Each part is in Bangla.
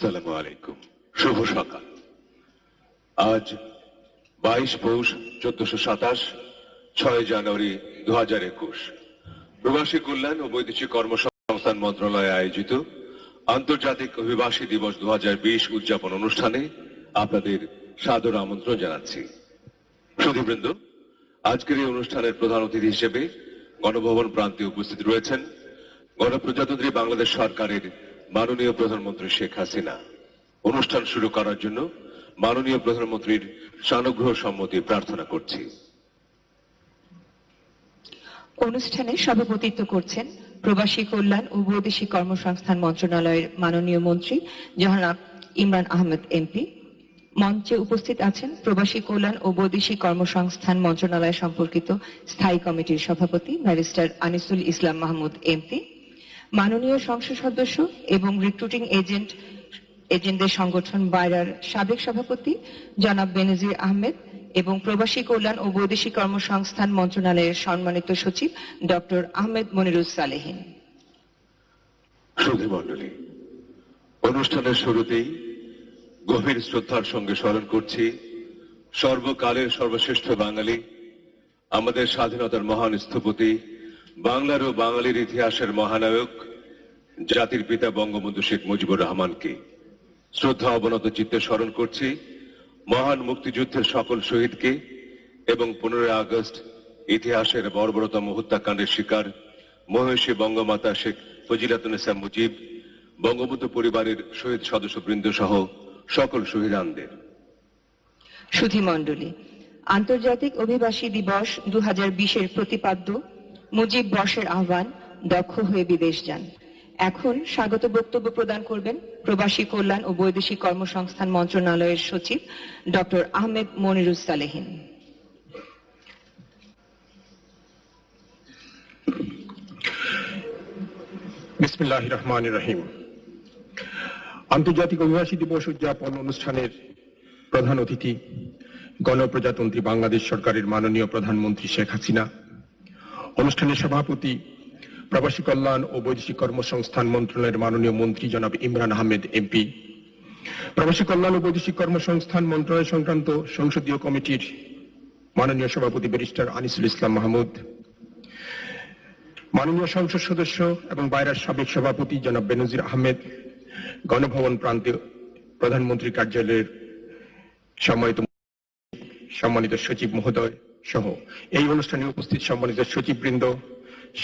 আসসালামু আলাইকুম। শুভ সকাল। আজ 22 পৌষ 1427, 6 জানুয়ারি 2021 প্রবাসী কল্যাণ ও বৈদেশিক কর্মসংস্থান মন্ত্রণালয়ে আয়োজিত আন্তর্জাতিক অভিবাসী দিবস 2020 উদযাপন অনুষ্ঠানে আপনাদের সাদর আমন্ত্রণ জানাচ্ছি। সুধীবৃন্দ, আজকের এই অনুষ্ঠানের প্রধান অতিথি হিসেবে গণভবন প্রান্তে উপস্থিত রয়েছেন গণপ্রজাতন্ত্রী বাংলাদেশ সরকারের মাননীয় প্রধানমন্ত্রী শেখ হাসিনা। অনুষ্ঠান শুরু করার জন্য মাননীয় প্রধানমন্ত্রীর সানুগ্রহ সম্মতি প্রার্থনা করছি। অনুষ্ঠানে সভাপতিত্ব করছেন প্রবাসী কল্যাণ ও বৈদেশিক কর্মসংস্থান মন্ত্রণালয়ের মাননীয় মন্ত্রী জনাব ইমরান আহমেদ এমপি। মঞ্চে উপস্থিত আছেন প্রবাসী কল্যাণ ও বৈদেশিক কর্মসংস্থান মন্ত্রণালয় সম্পর্কিত স্থায়ী কমিটির সভাপতি ব্যারিস্টার আনিসুল ইসলাম মাহমুদ এমপি, মাননীয় সংসদ সদস্য এবং রিক্রুটিং এজেন্টদের সংগঠন বাইরার সাবেক সভাপতি জনাব বেনজির আহমেদ এবং প্রবাসী কল্যাণ ও বৈদেশিক কর্মসংস্থান মন্ত্রণালয়ের সম্মানিত সচিব ডক্টর আহমেদ মনিরুস সালেহীন। সুধীমণ্ডলী, অনুষ্ঠানের শুরুতেই গভীর শ্রদ্ধার সঙ্গে স্মরণ করছি সর্বকালের সর্বশ্রেষ্ঠ বাঙালি, আমাদের স্বাধীনতার মহান স্থপতি, বাংলার ও বাঙালির ইতিহাসের মহানায়ক, জাতির পিতা বঙ্গবন্ধু শেখ মুজিবুর রহমানকে শ্রদ্ধা অবনত চিত্তে স্মরণ করছি মহান মুক্তিযুদ্ধের সকল শহীদকে এবং 15 আগস্ট ইতিহাসের বর্বরতম হত্যাকাণ্ডের শিকার মহিষী বঙ্গমাতা শেখ ফজিলাতুন্নেসা মুজিব, বঙ্গবন্ধু পরিবারের শহীদ সদস্যবৃন্দ সহ সকল শহীদানদের। সুধীমণ্ডলী, আন্তর্জাতিক অভিবাসী দিবস 2020-এর প্রতিপাদ্য মুজিব বর্ষের আহ্বান দক্ষ হয়ে বিদেশ যান। এখন স্বাগত বক্তব্য প্রদান করবেন প্রবাসী কল্যাণ ও বৈদেশিক কর্মসংস্থান মন্ত্রণালয়ের সচিব ডক্টর আহমেদ মনিরুস সালেহীন। বিসমিল্লাহির রহমানির রহিম। আন্তর্জাতিক অভিবাসী দিবস উদযাপন অনুষ্ঠানের প্রধান অতিথি গণপ্রজাতন্ত্রী বাংলাদেশ সরকারের মাননীয় প্রধানমন্ত্রী শেখ হাসিনা, অনুষ্ঠানের সভাপতি প্রবাসী কল্যাণ ও বৈদেশিক কর্মসংস্থান মন্ত্রণালয়ের মাননীয় মন্ত্রী জনাব ইমরান আহমেদ এমপি, প্রবাসী কল্যাণ ও বৈদেশিক কর্মসংস্থান মন্ত্রণালয় সংক্রান্ত সংসদীয় কমিটির মাননীয় সভাপতি ব্যারিস্টার আনিসুল ইসলাম মাহমুদ, মাননীয় সংসদ সদস্য এবং বাইরার সাবেক সভাপতি জনাব বেনজির আহমেদ, গণভবন প্রান্তে প্রধানমন্ত্রী কার্যালয়ের সম্মানিত সচিব মহোদয় সহ এই অনুষ্ঠানে উপস্থিত সম্মানিত সচিববৃন্দ,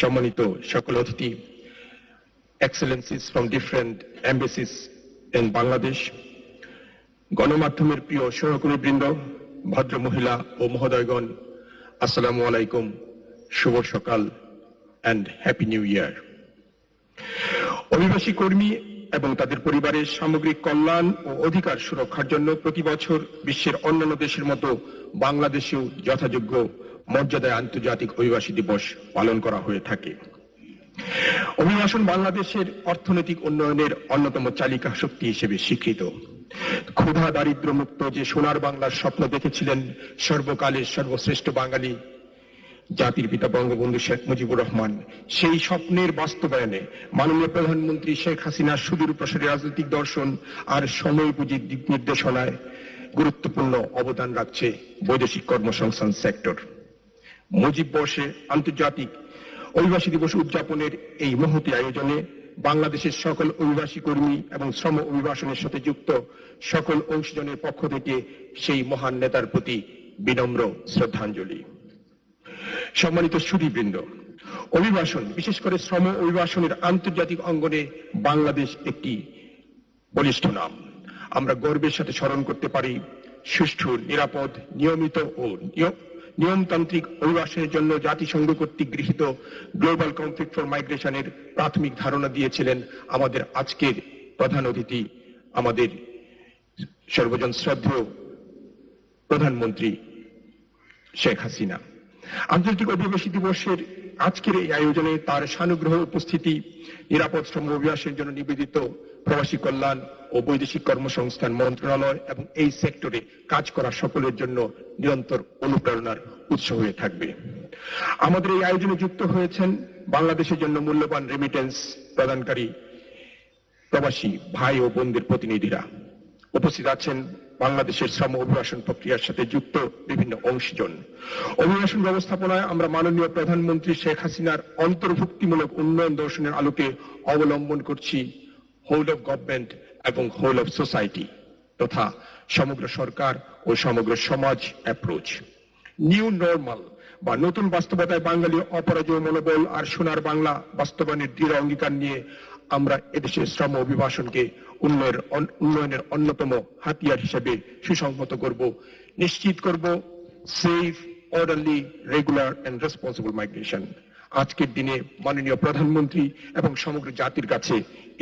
সম্মানিত সকল অতিথি, Excellency's from different এম্বাসিস in Bangladesh, গণমাধ্যমের প্রিয় সহকর্মীবৃন্দ, ভদ্র মহিলা ও মহোদয়গণ, আসসালামু আলাইকুম, শুভ সকাল and Happy New Year. অভিবাসী কর্মী এবং তাদের পরিবারের সামগ্রিক কল্যাণ ও অধিকার সুরক্ষার জন্য প্রতি বছর বিশ্বের অন্যান্য দেশের মতো বাংলাদেশেও যথাযোগ্য মর্যাদায় আন্তর্জাতিক অভিবাসী দিবস পালন করা হয়ে থাকে। অভিবাসন বাংলাদেশের অর্থনৈতিক উন্নয়নের অন্যতম চালিকা শক্তি হিসেবে স্বীকৃত। ক্ষুধা দারিদ্র মুক্ত যে সোনার বাংলার স্বপ্ন দেখেছিলেন সর্বকালের সর্বশ্রেষ্ঠ বাঙালি জাতির পিতা বঙ্গবন্ধু শেখ মুজিবুর রহমান, সেই স্বপ্নের বাস্তবায়নে মাননীয় প্রধানমন্ত্রী শেখ হাসিনার সুদূর প্রসারী রাজনৈতিক দর্শন আর সময়োপযোগী দিক নির্দেশনায় গুরুত্বপূর্ণ অবদান রাখছে বৈদেশিক কর্মসংস্থান সেক্টর। মুজিব বর্ষে আন্তর্জাতিক অভিবাসী দিবস উদযাপনের এই মহতী আয়োজনে বাংলাদেশের সকল অভিবাসী কর্মী এবং শ্রম অভিবাসনের সাথে যুক্ত সকল অংশীজনের পক্ষ থেকে সেই মহান নেতার প্রতি বিনম্র শ্রদ্ধাঞ্জলি। সম্মানিত সুধীবৃন্দ, অভিবাসন, বিশেষ করে শ্রম অভিবাসনের আন্তর্জাতিক অঙ্গনে বাংলাদেশ একটি বলিষ্ঠ নাম। আমরা গর্বের সাথে স্মরণ করতে পারি সুষ্ঠু, নিরাপদ, নিয়মিত ও নিয়মতান্ত্রিক অভিবাসনের জন্য জাতিসংঘ কর্তৃক গৃহীত গ্লোবাল কমপ্লিট ফর মাইগ্রেশনের প্রাথমিক ধারণা দিয়েছিলেন আমাদের আজকের প্রধান অতিথি, আমাদের সর্বজন শ্রদ্ধেয় প্রধানমন্ত্রী শেখ হাসিনা। আন্তর্জাতিক অভিবাসী দিবসের আজকের এই আয়োজনে তার সানুগ্রহ উপস্থিতি নিরাপদ শ্রম অভিবাসের জন্য নিবেদিত প্রবাসী কল্যাণ ও বৈদেশিক কর্মসংস্থান মন্ত্রণালয় এবং এই সেক্টরে কাজ করা সকলের জন্য নিরন্তর অনুপ্রেরণার উৎস হয়ে থাকবে। আমাদের এই আয়োজনে যুক্ত হয়েছেন বাংলাদেশের জন্য মূল্যবান রেমিটেন্স প্রদানকারী প্রবাসী ভাই ও বোনদের প্রতিনিধিরা, উপস্থিত আছেন বাংলাদেশের শ্রম অভিবাসন প্রক্রিয়ার সাথে যুক্ত বিভিন্ন অংশীজন। অভিবাসন ব্যবস্থাপনায় আমরা মাননীয় প্রধানমন্ত্রী শেখ হাসিনার অন্তর্ভুক্তিমূলক উন্নয়ন দর্শনের আলোকে অবলম্বন করছি হোল অফ গভর্নমেন্ট এবং হোল অফ সোসাইটি তথা সমগ্র সরকার ও সমগ্র সমাজ অ্যাপ্রোচ। নিউ নর্মাল বা নতুন বাস্তবতায় বাঙালি অপরাজয় মনোবল আর সোনার বাংলা বাস্তবায়নের দৃঢ় অঙ্গীকার নিয়ে আমরা এদেশের শ্রম অভিবাসনকে উন্নয়নের অন্যতম হাতিয়ার হিসেবে সুসংহত করব, নিশ্চিত করব safe, orderly, regular and responsible migration. আজকের দিনে মাননীয় প্রধানমন্ত্রী এবং সমগ্র জাতির কাছে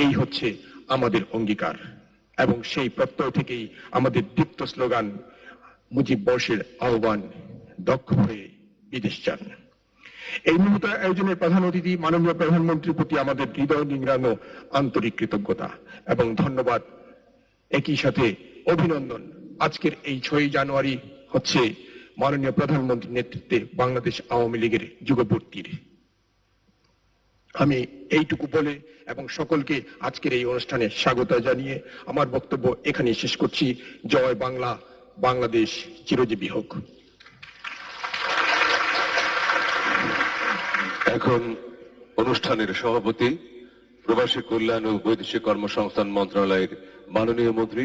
এই হচ্ছে আমাদের অঙ্গীকার এবং সেই প্রত্যয় থেকেই আমাদের দীপ্ত স্লোগান মুজিব বর্ষের আহ্বান, দক্ষ হয়ে বিদেশ যান। এই মুহূর্তে আয়োজনের প্রধান অতিথি মাননীয় প্রধানমন্ত্রীর প্রতি আমাদের হৃদয় নিংড়ানো আন্তরিক কৃতজ্ঞতা এবং ধন্যবাদ, একই সাথে অভিনন্দন। আজকের এই 6 জানুয়ারি হচ্ছে মাননীয় প্রধানমন্ত্রীর নেতৃত্বে বাংলাদেশ আওয়ামী লীগের যুগপূর্তির। আমি এইটুকু বলে এবং সকলকে আজকের এই অনুষ্ঠানে স্বাগত জানিয়ে আমার বক্তব্য এখানেই শেষ করছি। জয় বাংলা, বাংলাদেশ চিরজীবী হোক। এখন অনুষ্ঠানের সভাপতি প্রবাসী কল্যাণ ও বৈদেশিক কর্মসংস্থান মন্ত্রণালয়ের মাননীয় মন্ত্রী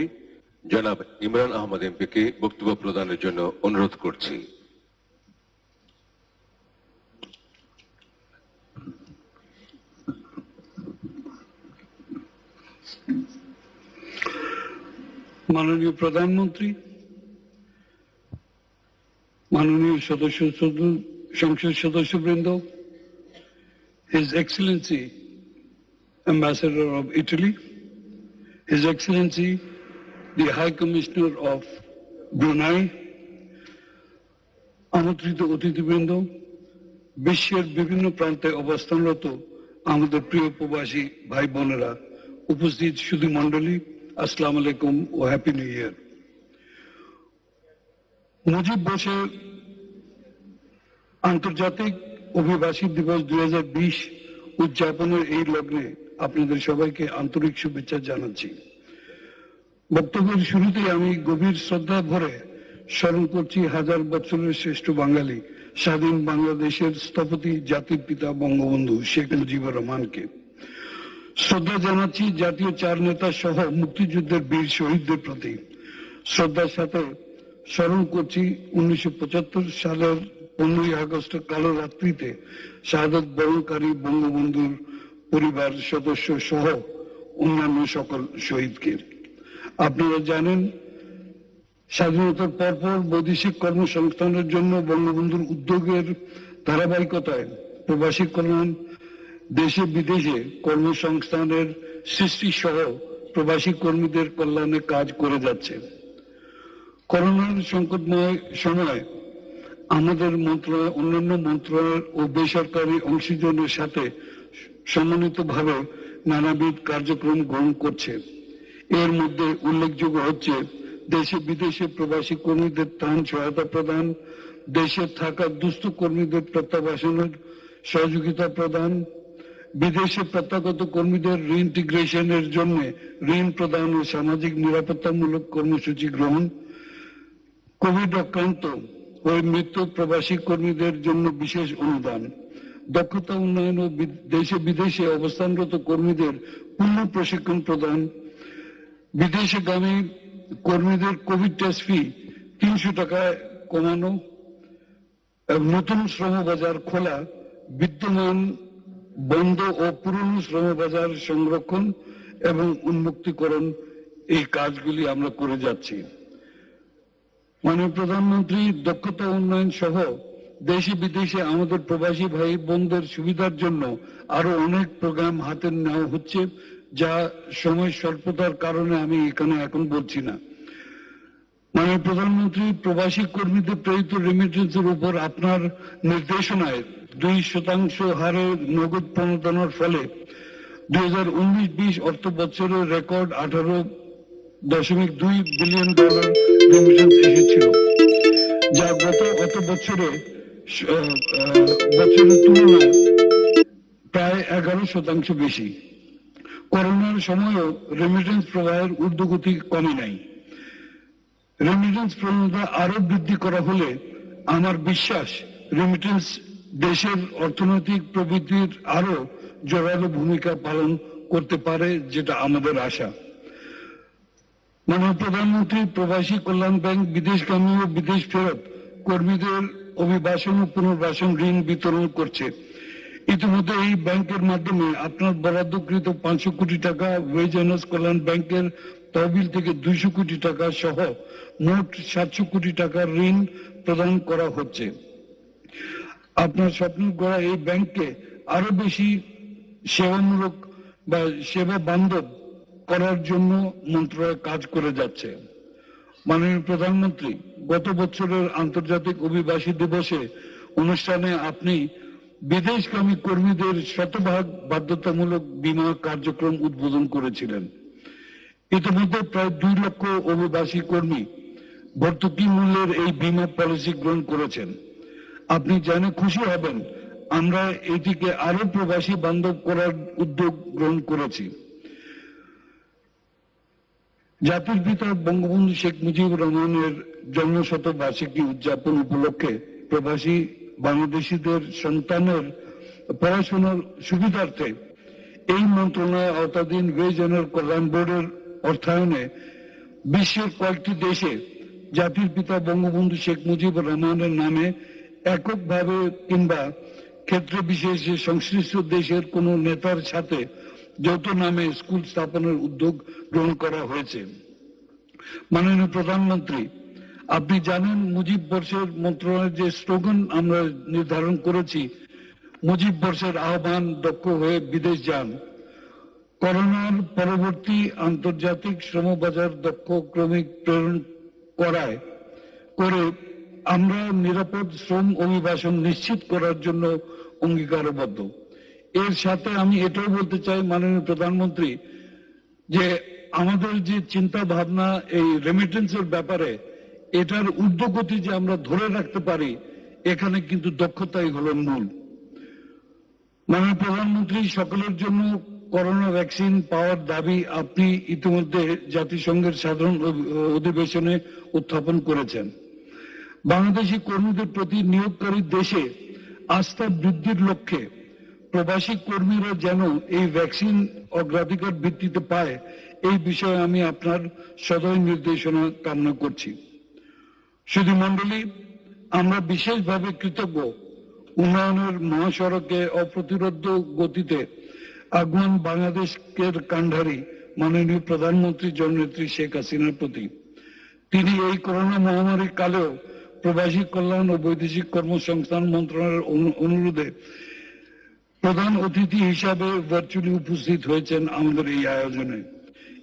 জনাব ইমরান আহমদ এমপিকে বক্তব্য প্রদানের জন্য অনুরোধ করছি। মাননীয় প্রধানমন্ত্রী, মাননীয় সংসদ সদস্যবৃন্দ, His Excellency Ambassador of Italy, His Excellency the High Commissioner of Brunei, আমন্ত্রিত অতিথিবৃন্দ, বিশ্বের বিভিন্ন প্রান্তে অবস্থানরত আমাদের প্রিয় প্রবাসী ভাই বোনেরা, উপস্থিত সুধী মণ্ডলী, আসসালামু আলাইকুম ও হ্যাপি নিউ ইয়ার। মুজিব বর্ষে আন্তর্জাতিক অভিবাসী দিবস 2020 উদযাপনের এই লগ্নে আপনাদের সবাইকে আন্তরিক শুভেচ্ছা জানাচ্ছি। বক্তব্যের শুরুতেই আমি গভীর শ্রদ্ধা ভরে স্মরণ করছি হাজার বছরের শ্রেষ্ঠ বাঙালি, স্বাধীন বাংলাদেশের স্থপতি, জাতির পিতা বঙ্গবন্ধু শেখ মুজিবুর রহমানকে। শ্রদ্ধা জানাচ্ছি জাতীয় 4 নেতা সহ মুক্তিযুদ্ধের বীর শহীদদের প্রতি। শ্রদ্ধার সাথে স্মরণ করছি 1975 সালের 15ই আগস্ট কালো রাত্রিতে শাহাদত বরণকারী বঙ্গবন্ধুর পরিবার সদস্য সহ অন্যান্য সকল শহীদকে। আপনারা জানেন, স্বাধীনতার পরপর বৈদেশিক কর্মসংস্থানের জন্য বঙ্গবন্ধুর উদ্যোগের ধারাবাহিকতায় প্রবাসী কল্যাণ দেশে বিদেশে কর্মসংস্থানের সৃষ্টি সহ প্রবাসী কর্মীদের কল্যাণে কাজ করে যাচ্ছে। করোনার সংকটময় সময় আমাদের মন্ত্রণালয় অন্যান্য মন্ত্রণালয় ও বেসরকারি অংশীজনের সাথে সমন্বিতভাবে নানাবিধ কার্যক্রম গ্রহণ করছে। এর মধ্যে উল্লেখযোগ্য হচ্ছে দেশে বিদেশে প্রবাসী কর্মীদের ত্রাণ সহায়তা প্রদান, দেশে থাকা দুস্থ কর্মীদের প্রত্যাবাসনের সহযোগিতা প্রদান, বিদেশে প্রত্যাগত কর্মীদের রিইন্টিগ্রেশনের জন্য ঋণ প্রদান ও সামাজিক নিরাপত্তামূলক কর্মসূচি গ্রহণ, কোভিড আক্রান্ত ও মৃত প্রবাসী কর্মীদের জন্য বিশেষ অনুদান, দক্ষতা উন্নয়ন ও দেশে বিদেশে অবস্থানরত কর্মীদের পূর্ণ প্রশিক্ষণ প্রদান, বিদেশগামী কর্মীদের কোভিড টেস্ট ফি 300 টাকায় কমানো, নতুন শ্রমবাজার খোলা, বিদ্যমান বন্ধ ও পুরনো শ্রমবাজার সংরক্ষণ এবং উন্মুক্তীকরণ, এই কাজগুলি আমরা করে যাচ্ছি। মাননীয় প্রধানমন্ত্রী দক্ষতা উন্নয়ন সহ দেশে বিদেশে আমাদের প্রবাসী ভাই বোনদের সুবিধার জন্য আরো অনেক প্রোগ্রাম হাতে নেওয়া হচ্ছে, যা সময় স্বল্পতার কারণে আমি এখানে এখন বলছি না। মাননীয় প্রধানমন্ত্রী প্রবাসী কর্মীদের প্রেরিত রেমিটেন্সের উপর আপনার নির্দেশনায় 2% হারে নগদ প্রণোদনার ফলে 2019-20 অর্থ বছরের রেকর্ড $18.2 বিলিয়ন রেমিটেন্স এসেছিল, যা গত অর্থ বছরের তুলনায় প্রায় 11% বেশি। করোনার সময়ও রেমিটেন্স প্রবাহের ঊর্ধ্বগতি কমে নাই। রেমিটেন্স প্রবণতা আরো বৃদ্ধি করা হলে আমার বিশ্বাস রেমিটেন্স দেশের অর্থনৈতিক প্রবৃদ্ধির আরো জোরালো ভূমিকা পালন করতে পারে, যেটা আমাদের আশা। মাননীয় প্রধানমন্ত্রী প্রবাসী কল্যাণ ব্যাংক বিদেশগামী ও বিদেশ ফেরত কর্মীদের অভিবাসন ও পুনর্বাসন ঋণ বিতরণ করছে। ইতিমধ্যে এই ব্যাংকের মাধ্যমে আপনার বরাদ্দকৃত 500 কোটি টাকা, ওয়েজ এনার্স কল্যাণ ব্যাংকের তহবিল থেকে 200 কোটি টাকা সহ মোট 700 কোটি টাকার ঋণ প্রদান করা হচ্ছে। আপনার স্বপ্ন গড়া এই ব্যাংককে আরো বেশি সেবামূলক বা সেবা বান্ধব করার জন্য মন্ত্রণালয় কাজ করে যাচ্ছে। মাননীয় প্রধানমন্ত্রী, গত বছরের আন্তর্জাতিক অভিবাসী দিবসে অনুষ্ঠানে আপনি বিদেশগামী কর্মীদের শতভাগ বাধ্যতামূলক বীমা কার্যক্রম উদ্বোধন করেছিলেন। ইতিমধ্যে প্রায় 2 লক্ষ অভিবাসী কর্মী ভর্তুকি মূল্যের এই বীমা পলিসি গ্রহণ করেছেন। আপনি জেনে খুশি হবেন, আমরা এটিকে আরো প্রবাসী বান্ধব করার উদ্যোগ গ্রহণ করেছি। জাতির পিতা বঙ্গবন্ধু শেখ মুজিবুর রহমানের জন্মশতবার্ষিকী উদযাপন উপলক্ষে প্রবাসী বাংলাদেশিদের সন্তানের পড়াশোনার সুবিধার্থে এই মন্ত্রণালয়ের আওতাধীন ওয়েজ এনার্স কল্যাণ বোর্ডের অর্থায়নে বিশ্বের কয়েকটি দেশে জাতির পিতা বঙ্গবন্ধু শেখ মুজিবুর রহমানের নামে এককভাবে কিংবা ক্ষেত্র বিশেষে সংশ্লিষ্ট দেশের কোনো নেতার সাথে যৌথ নামে স্কুল স্থাপনের উদ্যোগ গ্রহণ করা হয়েছে। মাননীয় প্রধানমন্ত্রী, আপনি জানেন মুজিব বর্ষের মন্ত্রণালয়ের যে স্লোগান আমরা নির্ধারণ করেছি, মুজিব বর্ষের আহ্বান, দক্ষ হয়ে বিদেশ যান। করোনার পরবর্তী আন্তর্জাতিক শ্রমবাজার দক্ষ শ্রমিক প্রেরণ করে আমরা নিরাপদ শ্রম অভিবাসন নিশ্চিত করার জন্য অঙ্গীকারবদ্ধ। এর সাথে আমি এটাও বলতে চাই মাননীয় প্রধানমন্ত্রী, যে আমাদের যে চিন্তা ভাবনা এই রেমিটেন্সের ব্যাপারে, এটার ঊর্ধ্বগতি যে আমরা ধরে রাখতে পারি, এখানে কিন্তু দক্ষতাই হলো মূল। মাননীয় প্রধানমন্ত্রী, সকলের জন্য করোনা ভ্যাকসিন পাওয়ার দাবি আপনি ইতিমধ্যে জাতিসংঘের সাধারণ অধিবেশনে উত্থাপন করেছেন। বাংলাদেশি কর্মীদের প্রতি নিয়োগকারী দেশে আস্থা বৃদ্ধির লক্ষ্যে প্রবাসী কর্মীরা যেন এই ভ্যাকসিন অগ্রাধিকার ভিত্তিতে পায়, এই বিষয়ে আমি আপনার সদয় নির্দেশনা কামনা করছি। সুধী মণ্ডলী, আমরা বিশেষভাবে কৃতজ্ঞ উন্নয়নের মহাসড়কে অপ্রতিরোধ্য গতিতে আগুয়ান বাংলাদেশের কান্ডারি মাননীয় প্রধানমন্ত্রী জননেত্রী শেখ হাসিনার প্রতি। তিনি এই করোনা মহামারীর কালেও প্রবাসী কল্যাণ ও বৈদেশিক কর্মসংস্থান মন্ত্রণালয়ের অনুরোধে প্রধান অতিথি হিসাবে ভার্চুয়ালি উপস্থিত হয়েছেন আমাদের এই আয়োজনে।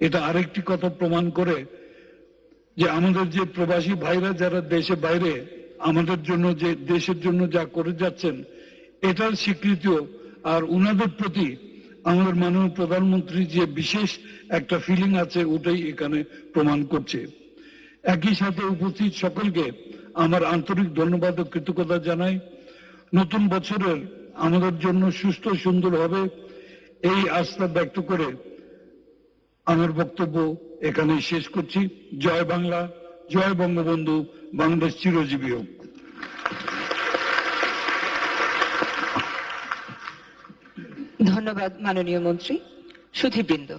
এটা আরেকটি কথা প্রমাণ করে যে আমাদের যে প্রবাসী ভাইরা যারা দেশে বাইরে আমাদের জন্য যে দেশের জন্য যা করে যাচ্ছেন, এটার স্বীকৃতিও আর উনাদের প্রতি আমাদের মাননীয় প্রধানমন্ত্রীর যে বিশেষ একটা ফিলিং আছে, ওটাই এখানে প্রমাণ করছে। একই সাথে উপস্থিত সকলকে আমার আন্তরিক ধন্যবাদ ও কৃতজ্ঞতা জানাই। নতুন বছরের আমাদের জন্য সুস্থ সুন্দর হবে, এই আস্থা ব্যক্ত করে আমার বক্তব্য এখানে শেষ করছি। জয় বাংলা, জয় বঙ্গবন্ধু, বাংলাদেশ চিরজীবী হোক। ধন্যবাদ মাননীয় মন্ত্রী। সুধীবৃন্দ,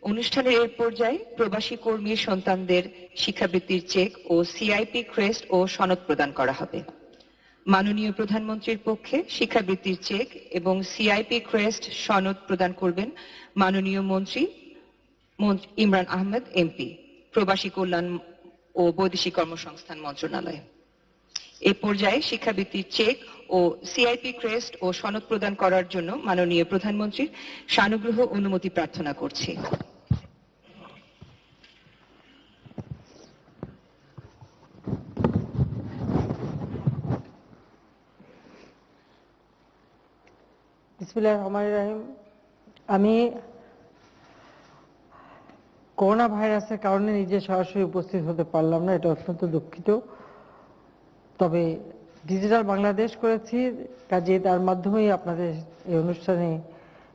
অনুষ্ঠানের এর পর্যায়ে প্রবাসী কর্মীর সন্তানদের শিক্ষাবৃত্তির চেক ও সিআইপি ক্রেস্ট ও সনদ প্রদান করা হবে। মাননীয় প্রধানমন্ত্রীর পক্ষে শিক্ষাবৃত্তির চেক এবং সিআইপি ক্রেস্ট সনদ প্রদান করবেন মাননীয় মন্ত্রী ইমরান আহমেদ এমপি, প্রবাসী কল্যাণ ও বৈদেশিক কর্মসংস্থান মন্ত্রণালয়। এ পর্যায়ে শিক্ষাবৃত্তির চেক ও সিআইপি ক্রেস্ট ও সনদ প্রদান করার জন্য মাননীয় প্রধানমন্ত্রীর সানুগ্রহ অনুমতি প্রার্থনা করছি। বিসমিল্লাহির রহমানির রহিম। আমি করোনা ভাইরাসের কারণে নিজে সরাসরি উপস্থিত হতে পারলাম না, এটা অত্যন্ত দুঃখিত। তবে ডিজিটাল বাংলাদেশ করেছি, কাজে তার মাধ্যমেই আপনাদের এই অনুষ্ঠানে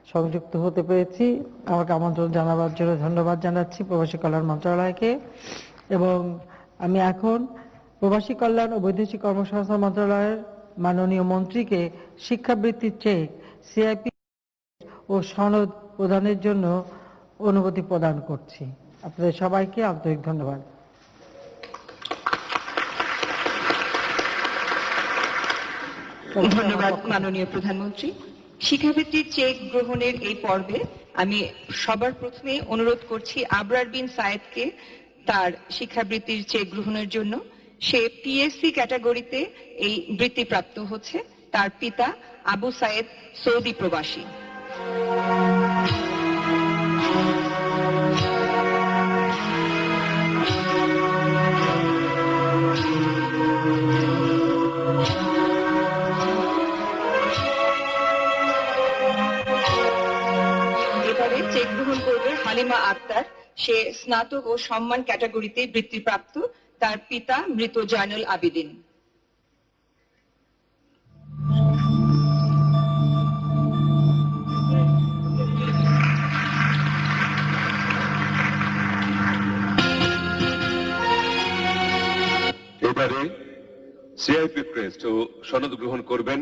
সংযুক্ত হতে পেরেছি। আমাকে আমন্ত্রণ জানাবার জন্য ধন্যবাদ জানাচ্ছি প্রবাসী কল্যাণ মন্ত্রণালয়কে। এবং আমি এখন প্রবাসী কল্যাণ ও বৈদেশিক কর্মসংস্থান মন্ত্রণালয়ের মাননীয় মন্ত্রীকে শিক্ষাবৃত্তির চেক, সিআইপি ও সনদ প্রদানের জন্য অনুমতি প্রদান করছি। আপনাদের সবাইকে আন্তরিক ধন্যবাদ। ধন্যবাদ মাননীয় প্রধানমন্ত্রী। শিক্ষাবৃত্তির চেক গ্রহণের এই পর্বে আমি সবার প্রথমে অনুরোধ করছি আবরার বিন সায়েদকে তার শিক্ষাবৃত্তির চেক গ্রহণের জন্য। সে পিএসসি ক্যাটাগরিতে এই বৃত্তি প্রাপ্ত হচ্ছে। তার পিতা আবু সায়েদ সৌদি প্রবাসী। চেক গ্রহণ করবে হালিমা আক্তার। সে স্নাতক ও সম্মান ক্যাটাগরিতে বৃত্তিপ্রাপ্ত। তার পিতা মৃত জয়নুল আবিদিন। এবারে সিআইপি ক্রেস্ট ও সনদ গ্রহণ করবেন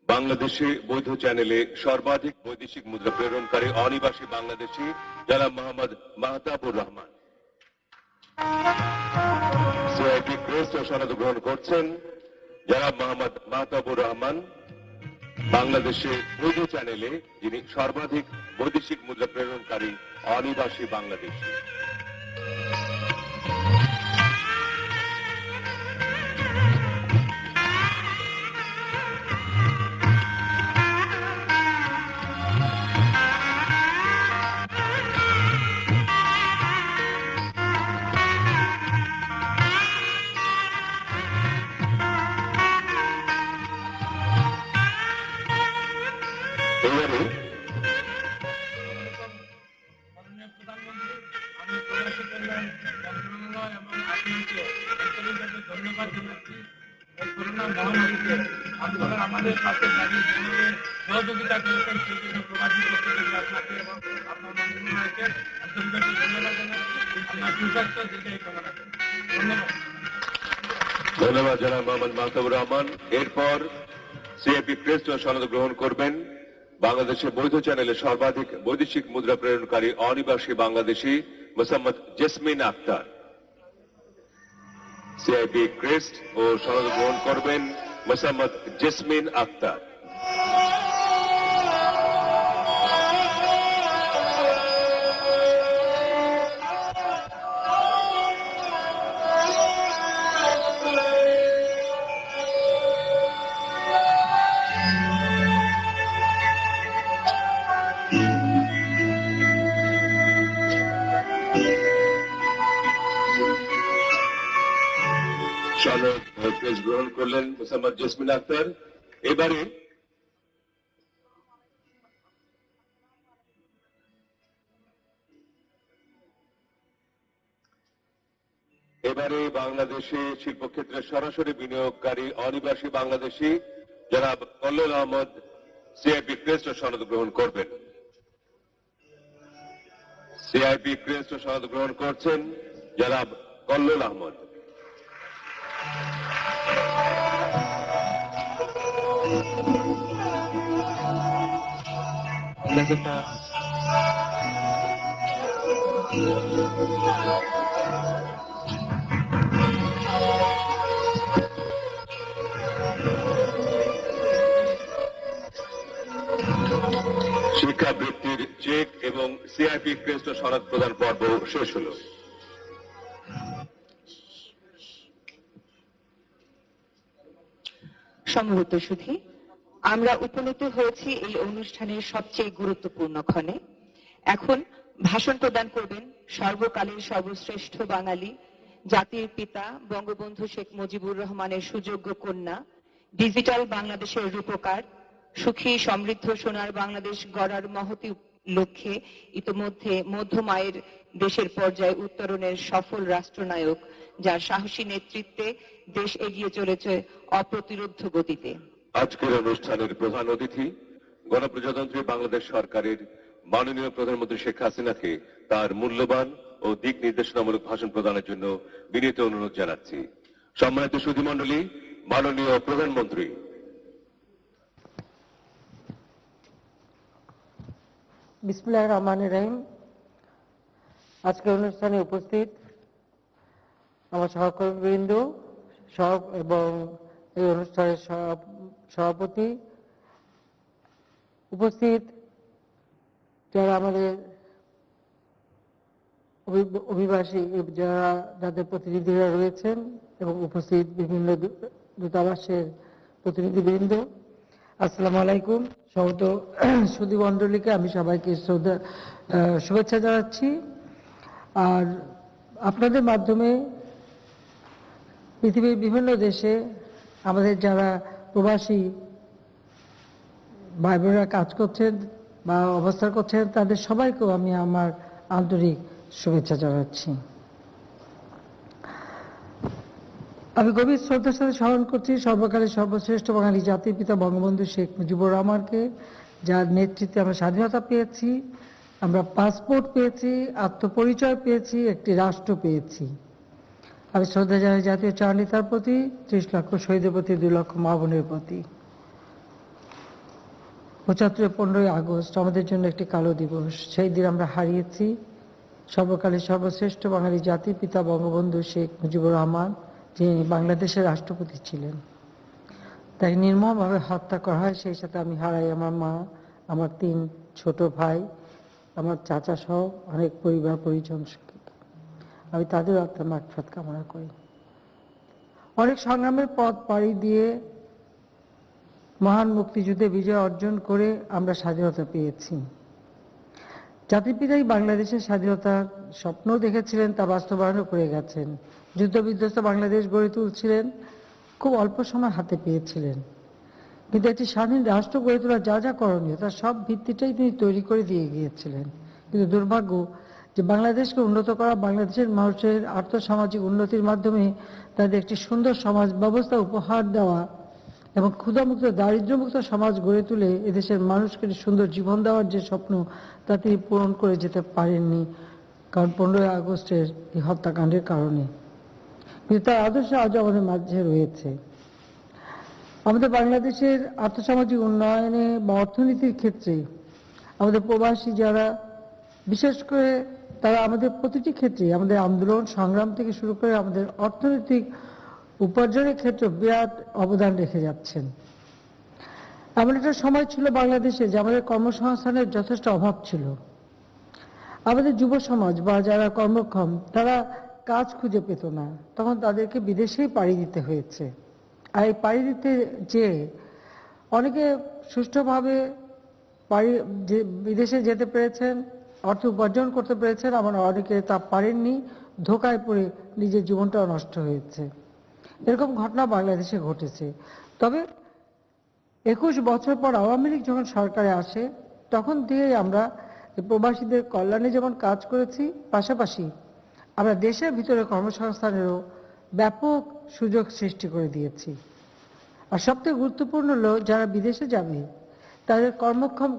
বাংলাদেশে বৈধ চ্যানেলে সর্বাধিক বৈদেশিক মুদ্রা প্রেরণকারী অনিবাসী বাংলাদেশী জনাব মোহাম্মদ মাহতাবুর রহমান। সিআইপি ক্রেস্ট ও সনদ গ্রহণ করছেন জনাব মোহাম্মদ মাহতাবুর রহমান, বাংলাদেশে বৈধ চ্যানেলে যিনি সর্বাধিক বৈদেশিক মুদ্রা প্রেরণকারী অনিবাসী বাংলাদেশী। এবারে মাননীয় প্রধানমন্ত্রী, আমি প্রবাসী কল্যাণ মন্ত্রণালয় এবং আপনাকে আন্তরিকভাবে ধন্যবাদ জানাচ্ছি। এই করোনা মহামারীতে আপনারা আমাদের সাথে দাঁড়িয়ে যেভাবে সহযোগিতা করেছেন সেই জন্য প্রবাসী পক্ষ থেকে আপনাকে এবং আপনার মন্ত্রণালয়কে আন্তরিকভাবে ধন্যবাদ জানাচ্ছি। আপনার সুস্বাস্থ্য দীর্ঘায়ু কামনা করি। ধন্যবাদ। ধন্যবাদ জনাব মোহাম্মদ মাহতাবুর রহমান। এরপর সিআইপি ক্রেস্ট ও সনদ গ্রহণ করবেন বাংলাদেশে বৈধ চ্যানেলে সর্বাধিক বৈদেশিক মুদ্রা প্রেরণকারী অনিবাসী বাংলাদেশী মোসাম্মদ জেসমিন আক্তার। সিআইপি ক্রেস্ট ও সনদ গ্রহণ করবেন মোসাম্মদ জেসমিন আক্তার। সনদ ক্রেস্ট গ্রহণ করলেন মোসাম্মদ জেসমিন আক্তার। এবারে বাংলাদেশে শিল্পক্ষেত্রে সরাসরি বিনিয়োগকারী অনিবাসী বাংলাদেশী জনাব কল্লোল আহমদ সিআইপি ক্রেস্ট ও সনদ গ্রহণ করবেন। সিআইপি ক্রেস্ট ও সনদ গ্রহণ করছেন জনাব কল্লোল আহমদ। শিক্ষাবৃত্তির চেক এবং সিআইপি ক্রেস্ট ও সনদ প্রদান পর্ব শেষ হল। সম্ভবত সুধী, আমরা উপনীত হয়েছি এই অনুষ্ঠানের সবচেয়ে গুরুত্বপূর্ণ ক্ষণে। এখন ভাষণ প্রদান করবেন সর্বকালের সর্বশ্রেষ্ঠ বাঙালি, জাতির পিতা বঙ্গবন্ধু শেখ মুজিবুর রহমানের সুযোগ্য কন্যা, ডিজিটাল বাংলাদেশের রূপকার, সুখী সমৃদ্ধ সোনার বাংলাদেশ গড়ার মহতী লক্ষ্যে ইতোমধ্যে মধ্যমায়ের দেশের পর্যায়ে উত্তরণের সফল রাষ্ট্রনায়ক, যার সাহসী নেতৃত্বে দেশ এগিয়ে চলেছে অপ্রতিরোধ্য গতিতে। আজকের অনুষ্ঠানের প্রধান অতিথি গণপ্রজাতন্ত্রী বাংলাদেশ সরকারের মাননীয় প্রধানমন্ত্রী শেখ হাসিনাকে তার মূল্যবান ও দিক নির্দেশনামূলক ভাষণ প্রদানের জন্য বিনীত অনুরোধ জানাচ্ছি। সম্মানিত সুধীমণ্ডলী, মাননীয় প্রধানমন্ত্রী। বিসমিল্লাহির রহমানির রহিম। আজকের অনুষ্ঠানে উপস্থিত আমার সহকর্মীবৃন্দ এবং এই অনুষ্ঠানের সভাপতি, উপস্থিত যারা আমাদের অভিবাসী যাদের প্রতিনিধিরা রয়েছেন এবং উপস্থিত বিভিন্ন দূতাবাসের প্রতিনিধিবৃন্দ, আসসালামু আলাইকুম। সমস্ত সুধী মণ্ডলীকে আমি সবাইকে শুভেচ্ছা জানাচ্ছি। আর আপনাদের মাধ্যমে পৃথিবীর বিভিন্ন দেশে আমাদের যারা প্রবাসী ভাই বোনেরা কাজ করছেন বা অবস্থান করছেন, তাদের সবাইকেও আমি আমার আন্তরিক শুভেচ্ছা জানাচ্ছি। আমি গভীর শ্রদ্ধার সাথে স্মরণ করছি সর্বকালের সর্বশ্রেষ্ঠ বাঙালি জাতির পিতা বঙ্গবন্ধু শেখ মুজিবুর রহমানকে, যার নেতৃত্বে আমরা স্বাধীনতা পেয়েছি, আমরা পাসপোর্ট পেয়েছি, আত্মপরিচয় পেয়েছি, একটি রাষ্ট্র পেয়েছি। আমি শ্রদ্ধা জানাই জাতীয় চার নেতার প্রতি, 30 লক্ষ শহীদের প্রতি, 2 লক্ষ মা বোনের প্রতি। 15ই আগস্ট আমাদের জন্য একটি কালো দিবস। সেই দিন আমরা হারিয়েছি সর্বকালের সর্বশ্রেষ্ঠ বাঙালি জাতির পিতা বঙ্গবন্ধু শেখ মুজিবুর রহমান, যিনি বাংলাদেশের রাষ্ট্রপতি ছিলেন। তাই নির্মমভাবে হত্যা করা হয়। সেই সাথে আমি হারাই আমার মা, আমার 3 ছোট ভাই, আমার চাচা সহ অনেক পরিবার পরিজনকে। আমি তাদের আত্মার মাগফিরাত কামনা করি। অনেক সংগ্রামের পথ পাড়ি দিয়ে মহান মুক্তিযুদ্ধে বিজয় অর্জন করে আমরা স্বাধীনতা পেয়েছি। জাতির পিতাই বাংলাদেশের স্বাধীনতার স্বপ্ন দেখেছিলেন, তা বাস্তবায়নও করে গেছেন। যুদ্ধবিধ্বস্ত বাংলাদেশ গড়ে তুলছিলেন, খুব অল্প সময় হাতে পেয়েছিলেন। কিন্তু একটি স্বাধীন রাষ্ট্র গড়ে তোলা যা যা করণীয় তার সব ভিত্তিটাই তিনি তৈরি করে দিয়ে গিয়েছিলেন। কিন্তু দুর্ভাগ্য যে বাংলাদেশকে উন্নত করা, বাংলাদেশের মানুষের আর্থসামাজিক উন্নতির মাধ্যমে তাদের একটি সুন্দর সমাজ ব্যবস্থা উপহার দেওয়া এবং ক্ষুধামুক্ত দারিদ্র্যমুক্ত সমাজ গড়ে তুলে এদেশের মানুষকে একটি সুন্দর জীবন দেওয়ার যে স্বপ্ন, তা তিনি পূরণ করে যেতে পারেননি, কারণ 15ই আগস্টের এই হত্যাকাণ্ডের কারণে। কিন্তু তার আদর্শ আজও আমাদের মাঝে রয়েছে। আমাদের বাংলাদেশের আর্থসামাজিক উন্নয়নে বা অর্থনীতির ক্ষেত্রে আমাদের প্রবাসী যারা, বিশেষ করে তারা আমাদের প্রতিটি ক্ষেত্রে, আমাদের আন্দোলন সংগ্রাম থেকে শুরু করে আমাদের অর্থনৈতিক উপার্জনের ক্ষেত্রে বিরাট অবদান রেখে যাচ্ছেন। এমন একটা সময় ছিল বাংলাদেশে যে আমাদের কর্মসংস্থানের যথেষ্ট অভাব ছিল। আমাদের যুব সমাজ বা যারা কর্মক্ষম, তারা কাজ খুঁজে পেত না, তখন তাদেরকে বিদেশেই পাড়ি দিতে হয়েছে। আর এই পাড়ি দিতে যে অনেকে সুষ্ঠুভাবে বিদেশে যেতে পেরেছেন, অর্থ উপার্জন করতে পেরেছেন, আবার অনেকে তা পারেননি, ধোকায় পড়ে নিজের জীবনটাও নষ্ট হয়েছে। এরকম ঘটনা বাংলাদেশে ঘটেছে। তবে 21 বছর পর আওয়ামী লীগ যখন সরকারে আসে, তখন থেকেই আমরা প্রবাসীদের কল্যাণে যেমন কাজ করেছি, পাশাপাশি আমরা দেশের ভিতরে কর্মসংস্থানেরও ব্যাপক সুযোগ সৃষ্টি করে দিয়েছি। আর সবথেকে গুরুত্বপূর্ণ হলো যারা বিদেশে যাবে তাদের কর্মক্ষম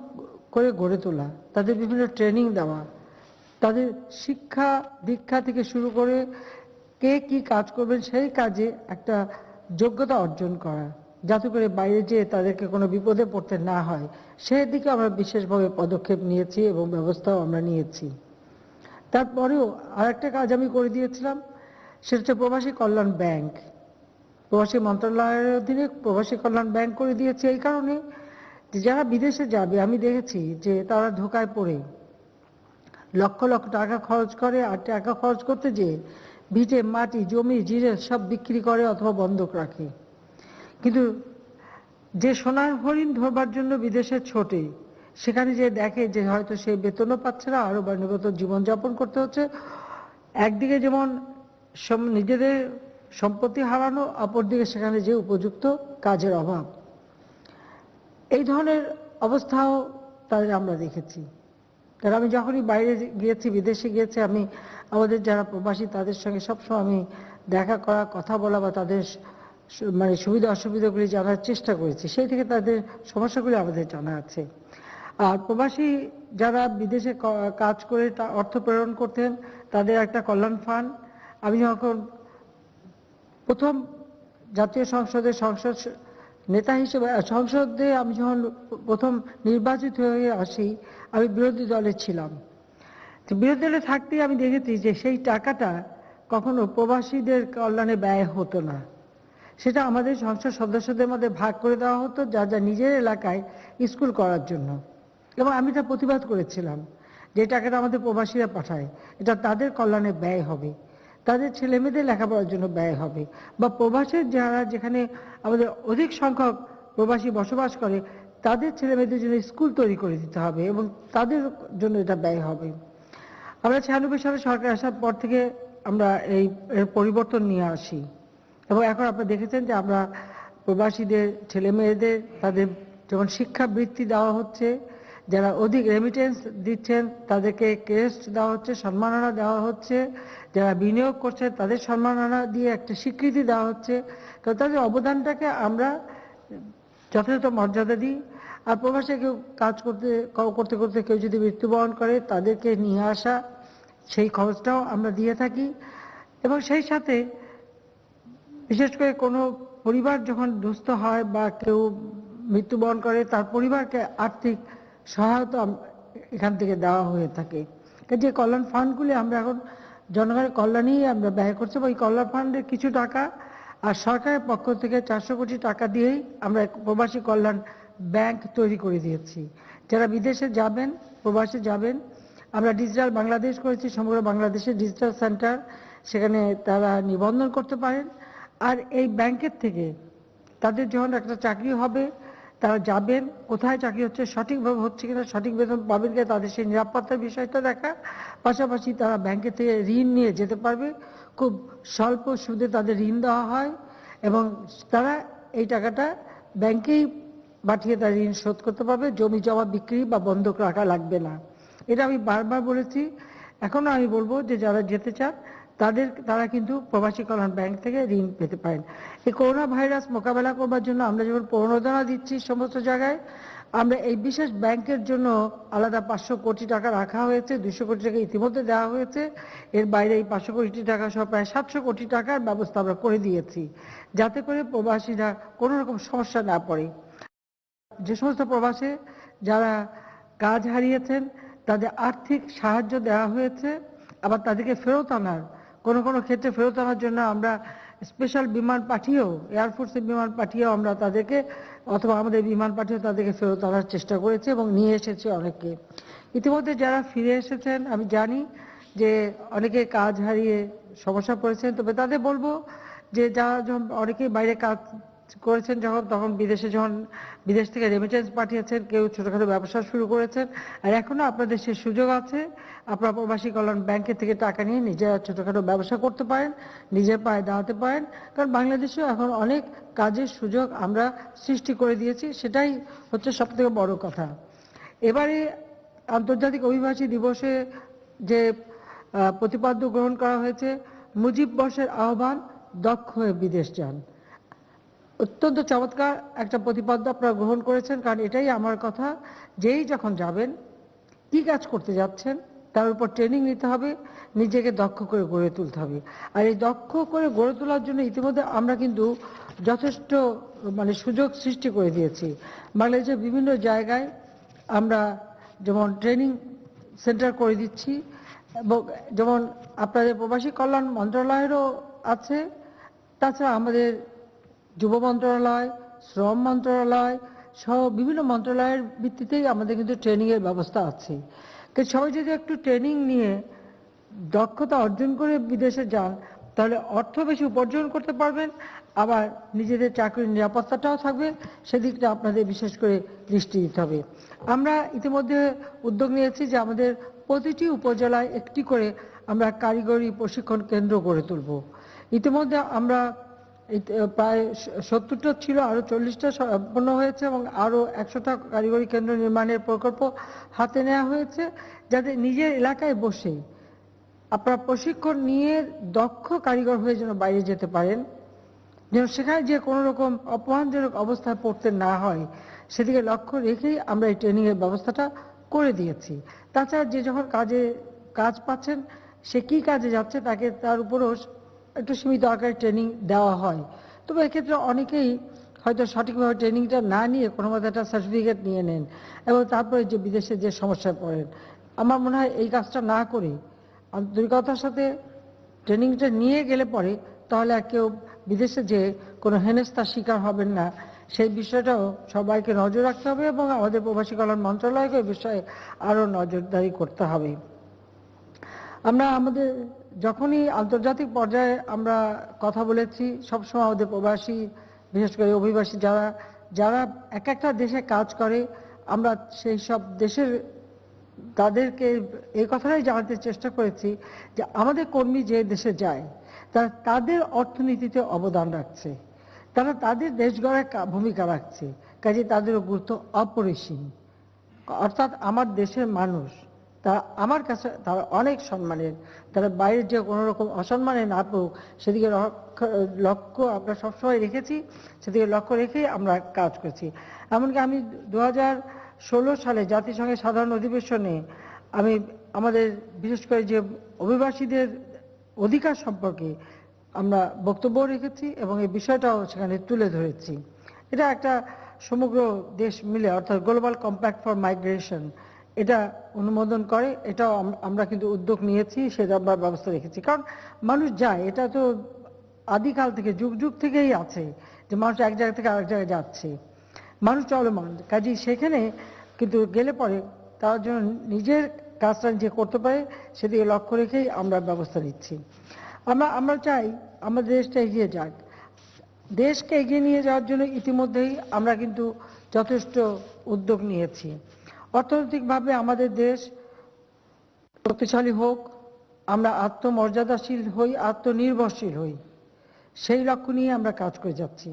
করে গড়ে তোলা, তাদের বিভিন্ন ট্রেনিং দেওয়া, তাদের শিক্ষা দীক্ষা থেকে শুরু করে কে কি কাজ করবেন সেই কাজে একটা যোগ্যতা অর্জন করা, যাতে করে বাইরে যেয়ে তাদেরকে কোনো বিপদে পড়তে না হয়, সেই দিকে আমরা বিশেষভাবে পদক্ষেপ নিয়েছি এবং ব্যবস্থাও আমরা নিয়েছি। তারপরেও আরেকটা কাজ আমি করে দিয়েছিলাম, সেটা হচ্ছে প্রবাসী কল্যাণ ব্যাংক। প্রবাসী মন্ত্রণালয়ের অধীনে প্রবাসী কল্যাণ ব্যাংক করে দিয়েছি এই কারণে যে যারা বিদেশে যাবে, আমি দেখেছি যে তারা ধোকায় পড়ে লক্ষ লক্ষ টাকা খরচ করে, আর টাকা খরচ করতে যেয়ে ভিটে মাটি জমি জিরে সব বিক্রি করে অথবা বন্ধক রাখে। কিন্তু যে সোনার হরিণ ধরবার জন্য বিদেশে ছোটে, সেখানে যে দেখে যে হয়তো সে বেতনও পাচ্ছে না, আরো বাণিজ্য জীবনযাপন করতে হচ্ছে। একদিকে যেমন নিজেদের সম্পত্তি হারানো, অপরদিকে সেখানে যে উপযুক্ত কাজের অভাব, এই ধরনের অবস্থাও তাদের আমরা দেখেছি। কারণ আমি যখনই বাইরে গিয়েছি, বিদেশে গিয়েছি, আমি আমাদের যারা প্রবাসী তাদের সঙ্গে সবসময় আমি দেখা করা, কথা বলা বা তাদের মানে সুবিধা অসুবিধাগুলি জানার চেষ্টা করেছি, সেই থেকে তাদের সমস্যাগুলি আমাদের জানা আছে। আর প্রবাসী যারা বিদেশে কাজ করে অর্থ প্রেরণ করতেন, তাদের একটা কল্যাণ ফান্ড, আমি যখন প্রথম জাতীয় সংসদের সংসদ নেতা হিসেবে সংসদে আমি যখন প্রথম নির্বাচিত হয়ে আসি, আমি বিরোধী দলে ছিলাম। তো বিরোধী দলে থাকতেই আমি দেখেছি যে সেই টাকাটা কখনো প্রবাসীদের কল্যাণে ব্যয় হতো না, সেটা আমাদের সংসদ সদস্যদের মধ্যে ভাগ করে দেওয়া হতো যা যা নিজের এলাকায় স্কুল করার জন্য। এবং আমি তা প্রতিবাদ করেছিলাম যে টাকাটা আমাদের প্রবাসীরা পাঠায়, এটা তাদের কল্যাণে ব্যয় হবে, তাদের ছেলে মেয়েদের লেখাপড়ার জন্য ব্যয় হবে, বা প্রবাসের যারা যেখানে আমাদের অধিক সংখ্যক প্রবাসী বসবাস করে তাদের ছেলে মেয়েদের জন্য স্কুল তৈরি করে দিতে হবে এবং তাদের জন্য এটা ব্যয় হবে। আমরা 96 সালে সরকার আসার পর থেকে আমরা এর পরিবর্তন নিয়ে আসি এবং এখন আপনারা দেখেছেন যে আমরা প্রবাসীদের ছেলে মেয়েদের তাদের যেমন শিক্ষাবৃত্তি দেওয়া হচ্ছে, যারা অধিক রেমিটেন্স দিচ্ছেন তাদেরকে ক্রেস্ট দেওয়া হচ্ছে, সম্মাননা দেওয়া হচ্ছে, যারা বিনিয়োগ করছে তাদের সম্মাননা দিয়ে একটা স্বীকৃতি দেওয়া হচ্ছে, কারণ তাদের অবদানটাকে আমরা যথাযথ মর্যাদা দিই। আর প্রবাসে কেউ কাজ করতে করতে কেউ যদি মৃত্যুবরণ করে তাদেরকে নিয়ে আসা, সেই খরচটাও আমরা দিয়ে থাকি। এবং সেই সাথে বিশেষ করে কোনো পরিবার যখন দুস্থ হয় বা কেউ মৃত্যুবরণ করে তার পরিবারকে আর্থিক সহায়তা এখান থেকে দেওয়া হয়ে থাকে। যে কল্যাণ ফান্ডগুলি আমরা এখন জনগণের কল্যাণেই আমরা ব্যয় করছি, ওই কল্যাণ ফান্ডের কিছু টাকা আর সরকারের পক্ষ থেকে 400 কোটি টাকা দিয়েই আমরা প্রবাসী কল্যাণ ব্যাংক তৈরি করে দিয়েছি। যারা বিদেশে যাবেন, প্রবাসে যাবেন, আমরা ডিজিটাল বাংলাদেশ করেছি, সমগ্র বাংলাদেশে ডিজিটাল সেন্টার, সেখানে তারা নিবন্ধন করতে পারেন। আর এই ব্যাংকের থেকে তাদের যখন একটা চাকরি হবে তারা যাবেন, কোথায় চাকরি হচ্ছে, সঠিকভাবে হচ্ছে কিনা, সঠিক বেতন পাবেন কিনা, তাদের সেই নিরাপত্তার বিষয়টা দেখা, পাশাপাশি তারা ব্যাংকের থেকে ঋণ নিয়ে যেতে পারবে, খুব স্বল্প সুদে তাদের ঋণ দেওয়া হয় এবং তারা এই টাকাটা ব্যাংকেই পাঠিয়ে তার ঋণ শোধ করতে পারবে, জমি জমা বিক্রি বা বন্ধক রাখা লাগবে না। এটা আমি বারবার বলেছি, এখনো আমি বলবো যে যারা যেতে চান তারা কিন্তু প্রবাসী কল্যাণ ব্যাংক থেকে ঋণ পেতে পারেন। এই করোনা ভাইরাস মোকাবেলা করবার জন্য আমরা যেমন প্রণোদনা দিচ্ছি সমস্ত জায়গায়, আমরা এই বিশেষ ব্যাংকের জন্য আলাদা 500 কোটি টাকা রাখা হয়েছে, 200 কোটি টাকা ইতিমধ্যে দেওয়া হয়েছে, এর বাইরে এই 500 কোটি টাকা সহ প্রায় 700 কোটি টাকার ব্যবস্থা আমরা করে দিয়েছি, যাতে করে প্রবাসীরা কোনো রকম সমস্যা না পড়ে। যে সমস্ত প্রবাসে যারা কাজ হারিয়েছেন তাদের আর্থিক সাহায্য দেওয়া হয়েছে, আবার তাদেরকে ফেরত আনার কোনো ক্ষেত্রে ফেরত আনার জন্য আমরা স্পেশাল বিমান পাঠিয়েও, এয়ারফোর্সের বিমান পাঠিয়েও আমরা তাদেরকে, অথবা আমাদের বিমান পাঠিয়েও তাদেরকে ফেরত আনার চেষ্টা করেছি এবং নিয়ে এসেছি অনেকে। ইতিমধ্যে যারা ফিরে এসেছেন আমি জানি যে অনেকে কাজ হারিয়ে সমস্যা পড়েছেন, তবে তাদের বলবো যে যারা অনেকেই বাইরে কাজ করেছেন তখন বিদেশ থেকে রেমিটেন্স পাঠিয়েছেন, কেউ ছোটখাটো ব্যবসা শুরু করেছেন, আর এখনো আপনাদের সেই সুযোগ আছে, আপনারা প্রবাসী কল্যাণ ব্যাংকের থেকে টাকা নিয়ে নিজেরা ছোটখাটো ব্যবসা করতে পারেন, নিজের পায়ে দাঁড়াতে পারেন, কারণ বাংলাদেশেও এখন অনেক কাজের সুযোগ আমরা সৃষ্টি করে দিয়েছি, সেটাই হচ্ছে সবথেকে বড় কথা। এবারে আন্তর্জাতিক অভিবাসী দিবসে যে প্রতিপাদ্য গ্রহণ করা হয়েছে, মুজিব বর্ষের আহ্বান, দক্ষ হয়ে বিদেশ যান, অত্যন্ত চমৎকার একটা প্রতিপাদ্য আপনারা গ্রহণ করেছেন। কারণ এটাই আমার কথা, যেই যখন যাবেন কি কাজ করতে যাচ্ছেন তার উপর ট্রেনিং নিতে হবে, নিজেকে দক্ষ করে গড়ে তুলতে হবে। আর এই দক্ষ করে গড়ে তোলার জন্য ইতিমধ্যে আমরা কিন্তু যথেষ্ট সুযোগ সৃষ্টি করে দিয়েছি। বাংলাদেশের বিভিন্ন জায়গায় আমরা যেমন ট্রেনিং সেন্টার করে দিচ্ছি, এবং যেমন আপনাদের প্রবাসী কল্যাণ মন্ত্রণালয়েরও আছে, তাছাড়া আমাদের যুব মন্ত্রণালয়, শ্রম মন্ত্রণালয় সহ বিভিন্ন মন্ত্রণালয়ের ভিত্তিতেই আমাদের কিন্তু ট্রেনিংয়ের ব্যবস্থা আছে। কিন্তু সবাই যদি একটু ট্রেনিং নিয়ে দক্ষতা অর্জন করে বিদেশে যান তাহলে অর্থ বেশি উপার্জন করতে পারবেন, আবার নিজেদের চাকরির নিরাপত্তাটাও থাকবে, সেদিকটা আপনাদের বিশেষ করে দৃষ্টি দিতে হবে। আমরা ইতিমধ্যে উদ্যোগ নিয়েছি যে আমাদের প্রতিটি উপজেলায় একটি করে আমরা কারিগরি প্রশিক্ষণ কেন্দ্র গড়ে তুলব। ইতিমধ্যে আমরা প্রায় 70টা ছিল, আরো 40টা সম্পন্ন হয়েছে এবং আরো 100টা কারিগরি কেন্দ্র নির্মাণের প্রকল্প হাতে নেওয়া হয়েছে, যাতে নিজের এলাকায় বসে আপনারা প্রশিক্ষণ নিয়ে দক্ষ কারিগর হয়ে যেন বাইরে যেতে পারেন যেন সেখানে যে কোনো রকম অপমানজনক অবস্থায় পড়তে না হয় সেদিকে লক্ষ্য রেখেই আমরা এই ট্রেনিং এর ব্যবস্থাটা করে দিয়েছি। তাছাড়া যে যখন কাজ পাচ্ছেন সে কি কাজে যাচ্ছে তাকে তার উপরও একটু সীমিত আকারে ট্রেনিং দেওয়া হয়। তবে এক্ষেত্রে অনেকেই হয়তো সঠিকভাবে ট্রেনিংটা না নিয়ে কোনো মতো একটা সার্টিফিকেট নিয়ে নেন এবং তারপরে যে বিদেশে যে সমস্যায় পড়েন। আমার মনে হয় এই কাজটা না করে আন্তরিকতার সাথে ট্রেনিংটা নিয়ে গেলে পরে তাহলে আর কেউ বিদেশে যে কোনো হেনস্থার শিকার হবেন না, সেই বিষয়টাও সবাইকে নজর রাখতে হবে এবং আমাদের প্রবাসী কল্যাণ মন্ত্রণালয়কে এই বিষয়ে আরও নজরদারি করতে হবে। আমরা আমাদের যখনই আন্তর্জাতিক পর্যায়ে আমরা কথা বলেছি সবসময় আমাদের প্রবাসী বিশেষ করে অভিবাসী যারা এক একটা দেশে কাজ করে আমরা সেই সব দেশের তাদেরকে এই কথাটাই জানাতে চেষ্টা করেছি যে আমাদের কর্মী যে দেশে যায় তারা তাদের অর্থনীতিতে অবদান রাখছে, তারা তাদের দেশ গড়ায় ভূমিকা রাখছে, কাজে তাদেরও গুরুত্ব অপরিসীম। অর্থাৎ আমার দেশের মানুষ তারা আমার কাছে তারা অনেক সম্মানের, তারা বাইরের যে কোনো রকম অসম্মানে না পড়ুক সেদিকে লক্ষ্য আমরা সবসময় রেখেছি, সেদিকে লক্ষ্য রেখেই আমরা কাজ করছি। এমনকি আমি 2016 সালে জাতিসংঘের সাধারণ অধিবেশনে আমি আমাদের বিশেষ করে যে অভিবাসীদের অধিকার সম্পর্কে আমরা বক্তব্য রেখেছি এবং এই বিষয়টাও সেখানে তুলে ধরেছি। এটা একটা সমগ্র দেশ মিলে অর্থাৎ গ্লোবাল কম্প্যাক্ট ফর মাইগ্রেশন এটা অনুমোদন করে, এটাও আমরা কিন্তু উদ্যোগ নিয়েছি, সেটা আমরা ব্যবস্থা রেখেছি। কারণ মানুষ যায়, এটা তো আদিকাল থেকে যুগ যুগ থেকেই আছে যে মানুষ এক জায়গা থেকে আরেক জায়গায় যাচ্ছে, মানুষ চলমান, কাজেই সেখানে কিন্তু গেলে পরে তার জন্য নিজের কাজটা যে করতে পারে সেদিকে লক্ষ্য রেখেই আমরা ব্যবস্থা নিচ্ছি। আমরা চাই আমাদের দেশটা এগিয়ে যাক। দেশকে এগিয়ে নিয়ে যাওয়ার জন্য ইতিমধ্যেই আমরা কিন্তু যথেষ্ট উদ্যোগ নিয়েছি। অর্থনৈতিকভাবে আমাদের দেশ শক্তিশালী হোক, আমরা আত্মমর্যাদাশীল হই, আত্মনির্ভরশীল হই, সেই লক্ষ্য নিয়ে আমরা কাজ করে যাচ্ছি।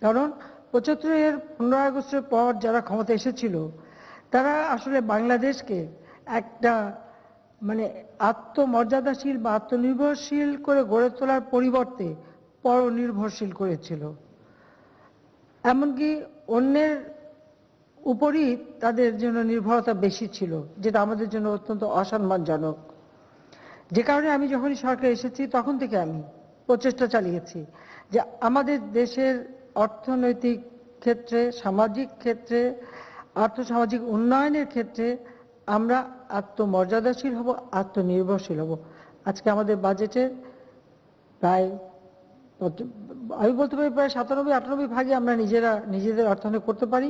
কারণ 75-এর 15 আগস্টের পর যারা ক্ষমতা এসেছিল তারা আসলে বাংলাদেশকে একটা মানে আত্মমর্যাদাশীল বা আত্মনির্ভরশীল করে গড়ে তোলার পরিবর্তে পরনির্ভরশীল করেছিল। এমনকি অন্যের উপরই তাদের জন্য নির্ভরতা বেশি ছিল, যেটা আমাদের জন্য অত্যন্ত অসম্মানজনক। যে কারণে আমি যখনই সরকার এসেছি তখন থেকে আমি প্রচেষ্টা চালিয়েছি যে আমাদের দেশের অর্থনৈতিক ক্ষেত্রে, সামাজিক ক্ষেত্রে, আর্থসামাজিক উন্নয়নের ক্ষেত্রে আমরা আত্মমর্যাদাশীল হব, আত্মনির্ভরশীল হব। আজকে আমাদের বাজেটের প্রায় আমি বলতে পারি প্রায় 97-98 ভাগে আমরা নিজেদের অর্থায়ন করতে পারি।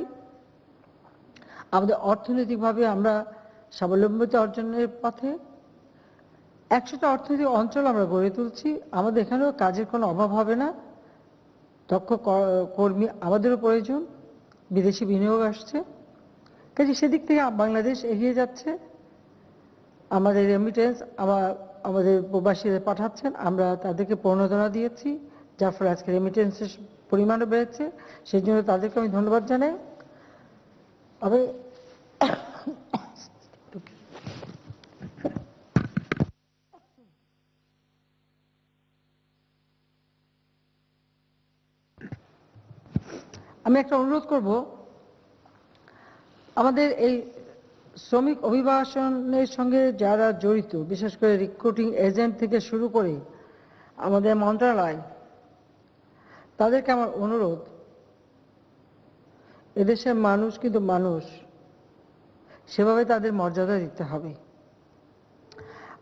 আমাদের অর্থনৈতিকভাবে আমরা স্বাবলম্বিতা অর্জনের পথে 100টা অর্থনৈতিক অঞ্চল আমরা গড়ে তুলছি। আমাদের এখানেও কাজের কোনো অভাব হবে না, দক্ষ কর্মী আমাদেরও প্রয়োজন, বিদেশি বিনিয়োগ আসছে, কাজে সেদিক থেকে বাংলাদেশ এগিয়ে যাচ্ছে। আমাদের রেমিটেন্স আমাদের প্রবাসীরা পাঠাচ্ছেন, আমরা তাদেরকে প্রণোদনা দিয়েছি, যার ফলে আজকে রেমিটেন্সের পরিমাণও বেড়েছে, সেই জন্য তাদেরকে আমি ধন্যবাদ জানাই। তবে আমি একটা অনুরোধ করব, আমাদের এই শ্রমিক অভিবাসনের সঙ্গে যারা জড়িত, বিশেষ করে রিক্রুটিং এজেন্ট থেকে শুরু করে আমাদের মন্ত্রণালয়, তাদেরকে আমার অনুরোধ, এদেশের মানুষ কিন্তু মানুষ, সেভাবে তাদের মর্যাদা দিতে হবে।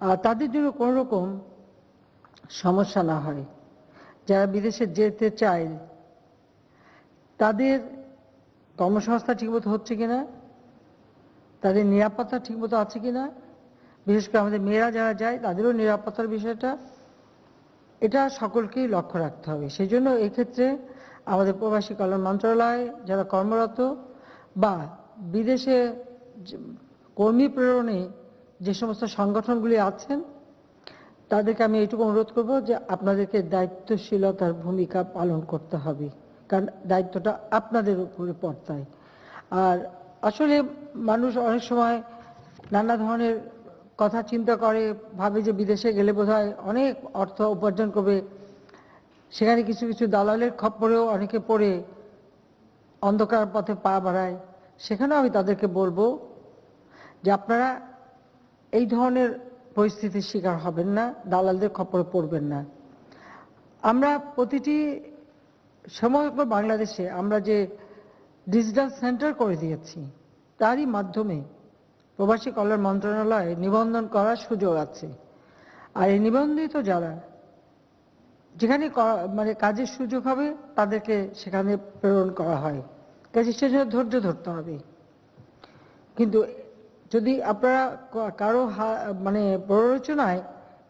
আর তাদের জন্য কোনো রকম সমস্যা না হয়। যারা বিদেশে যেতে চায় তাদের কর্মসংস্থান ঠিকমতো হচ্ছে কিনা, তাদের নিরাপত্তা ঠিকমতো আছে কিনা, বিশেষ করে আমাদের মেয়েরা যারা যায় তাদেরও নিরাপত্তার বিষয়টা, এটা সকলকেই লক্ষ্য রাখতে হবে। সেই জন্য এক্ষেত্রে আমাদের প্রবাসী কল্যাণ মন্ত্রণালয় যারা কর্মরত বা বিদেশে কর্মী প্রেরণে যে সমস্ত সংগঠনগুলি আছেন তাদেরকে আমি এইটুকু অনুরোধ করব যে আপনাদেরকে দায়িত্বশীলতার ভূমিকা পালন করতে হবে, কারণ দায়িত্বটা আপনাদের উপরে পড়তায়। আর আসলে মানুষ অনেক সময় নানা ধরনের কথা চিন্তা করে, ভাবে যে বিদেশে গেলে বোধহয় অনেক অর্থ উপার্জন করবে, সেখানে কিছু কিছু দালালের খপ্পরেও অনেকে পড়ে অন্ধকার পথে পা বাড়ায়, সেখানেও আমি তাদেরকে বলবো যে আপনারা এই ধরনের পরিস্থিতির শিকার হবেন না, দালালদের খপ্পরে পড়বেন না। আমরা প্রতিটি সমগ্র বাংলাদেশে আমরা যে ডিজিটাল সেন্টার করে দিয়েছি, তারই মাধ্যমে প্রবাসী কল্যাণ মন্ত্রণালয়ে নিবন্ধন করার সুযোগ আছে। আর এই নিবন্ধিত যারা যেখানে মানে কাজের সুযোগ হবে তাদেরকে সেখানে প্রেরণ করা হয়, কাজে সেজন্য ধৈর্য ধরতে হবে। কিন্তু যদি আপনারা কারো মানে প্ররোচনায়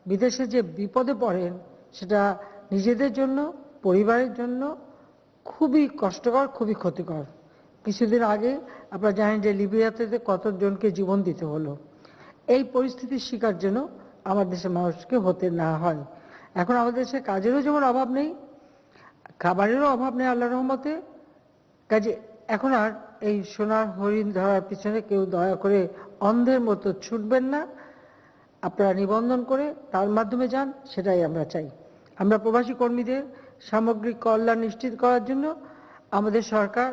বিদেশে যে বিপদে পড়েন, সেটা নিজেদের জন্য, পরিবারের জন্য খুবই কষ্টকর, খুবই ক্ষতিকর। কিছুদিন আগে আপনারা জানেন যে লিবিয়াতে কতজনকে জীবন দিতে হলো। এই পরিস্থিতির শিকার যেন আমার দেশের মানুষকে হতে না হয়। এখন আমাদের দেশে কাজেরও যেমন অভাব নেই, খাবারেরও অভাব নেই আল্লাহর রহমতে। কাজে এখন আর এই সোনার হরিণ ধরার পিছনে কেউ দয়া করে অন্ধের মতো ছুটবেন না। আপনারা নিবন্ধন করে তার মাধ্যমে যান, সেটাই আমরা চাই। আমরা প্রবাসী কর্মীদের সামগ্রিক কল্যাণ নিশ্চিত করার জন্য আমাদের সরকার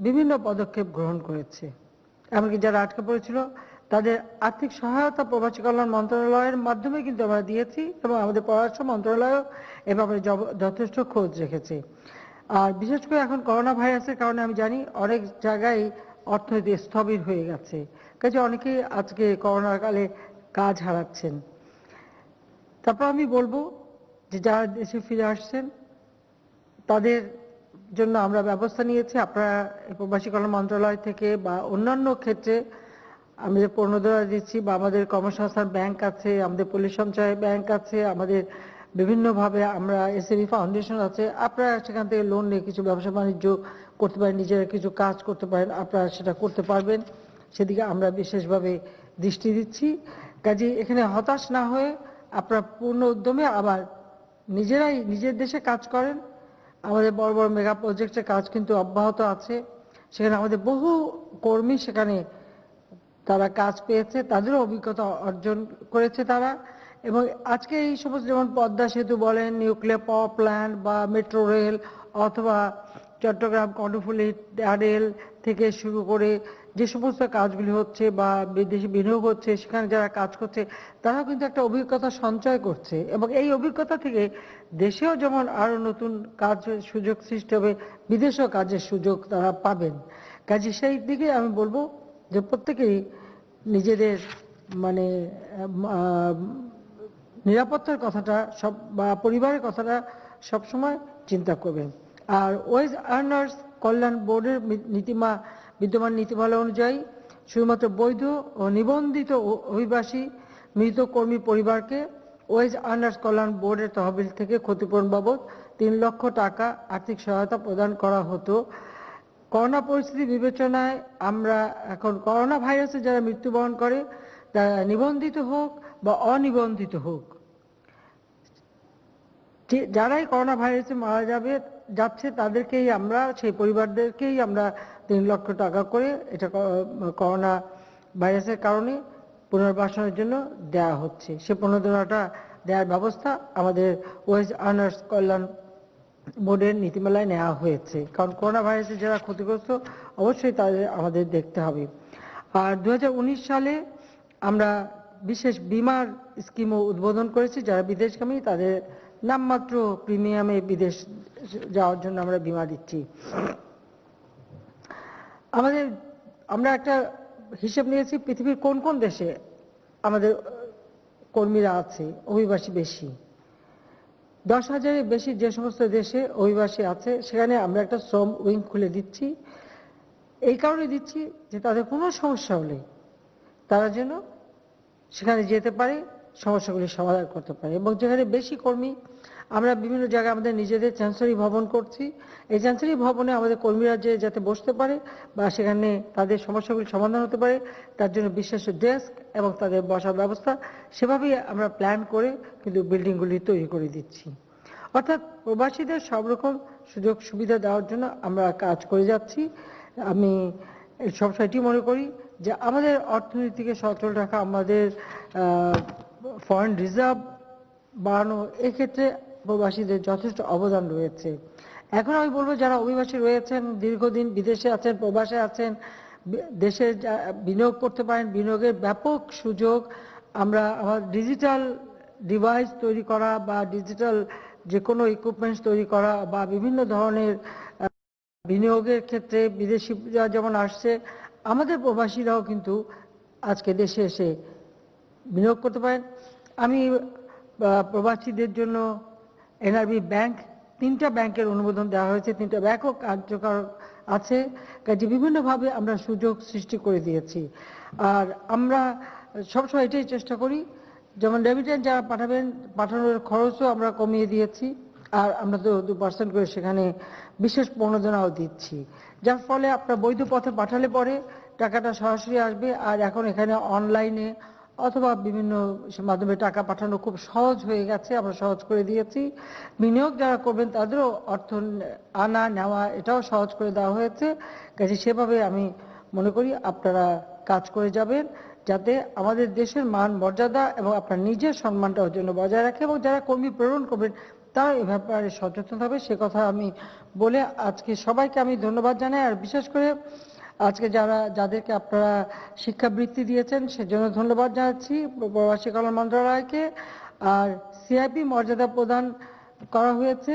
বিভিন্ন পদক্ষেপ গ্রহণ করেছে। এমনকি যারা আটকে পড়েছিল তাদের আর্থিক সহায়তা প্রবাসী কল্যাণ মন্ত্রণালয়ের মাধ্যমে কিন্তু আমরা দিয়েছি, এবং আমাদের পররাষ্ট্র মন্ত্রণালয়ও এ ব্যাপারে যথেষ্ট খোঁজ রেখেছে। আর বিশেষ করে এখন করোনা ভাইরাসের কারণে আমি জানি অনেক জায়গায় অর্থনীতি স্থবির হয়ে গেছে, কাজে অনেকেই আজকে করোনার কালে কাজ হারাচ্ছেন। তারপর আমি বলবো যে যারা দেশে ফিরে আসছেন তাদের জন্য আমরা ব্যবস্থা নিয়েছি। আপনারা প্রবাসী কল্যাণ মন্ত্রণালয় থেকে বা অন্যান্য ক্ষেত্রে আমাদের প্রণোদনা দিচ্ছি, বা আমাদের কর্মসংস্থান ব্যাংক আছে, আমাদের পুলিশ সঞ্চয় ব্যাংক আছে, আমাদের বিভিন্নভাবে আমরা এসএবি ফাউন্ডেশন আছে। আপনারা সেখান থেকে লোন নিয়ে কিছু ব্যবসা বাণিজ্য করতে পারেন, নিজেরা কিছু কাজ করতে পারেন, আপনারা সেটা করতে পারবেন, সেদিকে আমরা বিশেষভাবে দৃষ্টি দিচ্ছি। কাজে এখানে হতাশ না হয়ে আপনারা পূর্ণ উদ্যমে আবার নিজেরাই নিজের দেশে কাজ করেন। আমাদের বড় বড় মেগা প্রজেক্টের কাজ কিন্তু অব্যাহত আছে, সেখানে আমাদের বহু কর্মী সেখানে তারা কাজ পেয়েছে, তাদেরও অভিজ্ঞতা অর্জন করেছে তারা। এবং আজকে এই সমস্ত যেমন পদ্মা সেতু বলেন, নিউক্লিয়ার পাওয়ার প্ল্যান্ট বা মেট্রো রেল, অথবা চট্টগ্রাম কর্ণফুলী টানেল থেকে শুরু করে যে সমস্ত কাজগুলি হচ্ছে বা বিদেশি বিনিয়োগ হচ্ছে, সেখানে যারা কাজ করছে তারাও কিন্তু একটা অভিজ্ঞতা সঞ্চয় করছে, এবং এই অভিজ্ঞতা থেকে দেশেও যেমন আরো নতুন কাজের সুযোগ সৃষ্টি হবে, বিদেশেও কাজের সুযোগ তারা পাবেন। কাজে সেই দিকে আমি বলবো যে প্রত্যেকেই নিজেদের মানে নিরাপত্তার কথাটা সব বা পরিবারের কথাটা সবসময় চিন্তা করবেন। আর ওয়েজ আর্নার্স কল্যাণ বোর্ডের বিদ্যমান নীতিমালা অনুযায়ী শুধুমাত্র বৈধ ও নিবন্ধিত অভিবাসী মৃত কর্মী পরিবারকে ওয়েজ আর্নার্স কল্যাণ বোর্ডের তহবিল থেকে ক্ষতিপূরণ বাবদ 3 লক্ষ টাকা আর্থিক সহায়তা প্রদান করা হতো। করোনা পরিস্থিতি বিবেচনায় আমরা এখন করোনা ভাইরাসে যারা মৃত্যুবরণ করে, তারা নিবন্ধিত হোক বা অনিবন্ধিত হোক, যারাই করোনা ভাইরাসে মারা যাচ্ছে তাদেরকেই আমরা, সেই পরিবারদেরকেই আমরা 3 লক্ষ টাকা করে এটা করোনা ভাইরাসের কারণে পুনর্বাসনের জন্য দেওয়া হচ্ছে। সে প্রণোদনাটা দেওয়ার ব্যবস্থা আমাদের ওয়েজ আর্নার্স কল্যাণ বোর্ডের নীতিমালায় নেওয়া হয়েছে, কারণ করোনা ভাইরাসে যারা ক্ষতিগ্রস্ত অবশ্যই তাদের আমাদের দেখতে হবে। আর 2019 সালে আমরা বিশেষ বিমার স্কিমও উদ্বোধন করেছি। যারা বিদেশগামী তাদের নামমাত্র প্রিমিয়ামে বিদেশ যাওয়ার জন্য আমরা বিমা দিচ্ছি। আমরা একটা হিসেব নিয়েছি পৃথিবীর কোন কোন দেশে আমাদের কর্মীরা আছে, অভিবাসী বেশি। 10,000-এর বেশি যে সমস্ত দেশে অভিবাসী আছে, সেখানে আমরা একটা শ্রম উইং খুলে দিচ্ছি। এই কারণে দিচ্ছি যে তাদের কোনো সমস্যা হলে তারা যেন সেখানে যেতে পারে, সমস্যাগুলি সমাধান করতে পারে। এবং যেখানে বেশি কর্মী, আমরা বিভিন্ন জায়গায় আমাদের নিজেদের চ্যান্সেলরি ভবন করছি। এই চ্যান্সেলরি ভবনে আমাদের কর্মীরা যাতে বসতে পারে বা সেখানে তাদের সমস্যাগুলি সমাধান হতে পারে, তার জন্য বিশেষ ডেস্ক এবং তাদের বসার ব্যবস্থা সেভাবেই আমরা প্ল্যান করে কিন্তু বিল্ডিংগুলি তৈরি করে দিচ্ছি। অর্থাৎ প্রবাসীদের সব রকম সুযোগ সুবিধা দেওয়ার জন্য আমরা কাজ করে যাচ্ছি। আমি সবসময় এটি মনে করি যে আমাদের অর্থনীতিকে সচল রাখা, আমাদের ফরেন রিজার্ভ বাড়ানো, এক্ষেত্রে প্রবাসীদের যথেষ্ট অবদান রয়েছে। এখন আমি বলবো যারা অভিবাসী রয়েছেন, দীর্ঘদিন বিদেশে আছেন, প্রবাসে আছেন, দেশে বিনিয়োগ করতে পারেন, বিনিয়োগের ব্যাপক সুযোগ আমরা আমার ডিজিটাল ডিভাইস তৈরি করা বা ডিজিটাল যে কোনো ইকুইপমেন্টস তৈরি করা বা বিভিন্ন ধরনের বিনিয়োগের ক্ষেত্রে বিদেশিরা যেমন আসছে, আমাদের প্রবাসীরাও কিন্তু আজকে দেশে এসে বিনিয়োগ করতে পারেন। আমি প্রবাসীদের জন্য এনআরবি ব্যাংক, 3টা ব্যাংকের অনুমোদন দেওয়া হয়েছে, 3টা ব্যাংকও কার্যকর আছে, কাজে বিভিন্নভাবে আমরা সুযোগ সৃষ্টি করে দিয়েছি। আর আমরা সবসময় এটাই চেষ্টা করি, যেমন রেমিটেন্স যারা পাঠাবেন, পাঠানোর খরচও আমরা কমিয়ে দিয়েছি, আর আমরা তো 2% করে সেখানে বিশেষ প্রণোদনাও দিচ্ছি, যার ফলে আপনার বৈধ পথে পাঠালে পরে টাকাটা সরাসরি আসবে। আর এখন এখানে অনলাইনে অথবা বিভিন্ন মাধ্যমে টাকা পাঠানো খুব সহজ হয়ে গেছে, আমরা সহজ করে দিয়েছি। বিনিয়োগ যারা করবেন তাদেরও অর্থ আনা নেওয়া এটাও সহজ করে দেওয়া হয়েছে। কাজে সেভাবে আমি মনে করি আপনারা কাজ করে যাবেন, যাতে আমাদের দেশের মান মর্যাদা এবং আপনার নিজের সম্মানটাও যেন বজায় রাখে, এবং যারা কর্মী প্রেরণ করবেন তারা এ ব্যাপারে সচেতন হবে, সে কথা আমি বলে আজকে সবাইকে আমি ধন্যবাদ জানাই। আর বিশেষ করে আজকে যাদেরকে আপনারা শিক্ষাবৃত্তি দিয়েছেন সেজন্য ধন্যবাদ জানাচ্ছি প্রবাসী কল্যাণ মন্ত্রণালয়কে। আর সিআইপি মর্যাদা প্রদান করা হয়েছে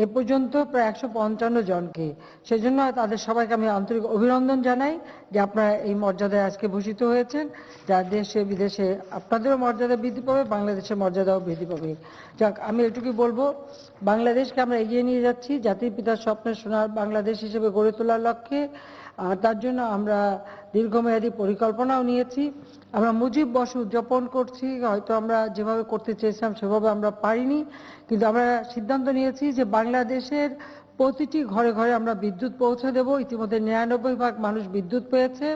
এ পর্যন্ত প্রায় 155 জনকে, সেজন্য তাদের সবাইকে আমি আন্তরিক অভিনন্দন জানাই যে আপনারা এই মর্যাদায় আজকে ভূষিত হয়েছেন, যা দেশে বিদেশে আপনাদেরও মর্যাদা বৃদ্ধি পাবে, বাংলাদেশের মর্যাদাও বৃদ্ধি পাবে। যাক, আমি এটুকুই বলবো, বাংলাদেশকে আমরা এগিয়ে নিয়ে যাচ্ছি জাতির পিতার স্বপ্নের সোনার বাংলাদেশ হিসেবে গড়ে তোলার লক্ষ্যে। আর তার জন্য আমরা দীর্ঘমেয়াদী পরিকল্পনাও নিয়েছি। আমরা মুজিব বর্ষ উদযাপন করছি, হয়তো আমরা যেভাবে করতে চেয়েছিলাম সেভাবে আমরা পারিনি, কিন্তু আমরা সিদ্ধান্ত নিয়েছি যে বাংলাদেশের প্রতিটি ঘরে ঘরে আমরা বিদ্যুৎ পৌঁছে দেব। ইতিমধ্যে 99% মানুষ বিদ্যুৎ পেয়েছে।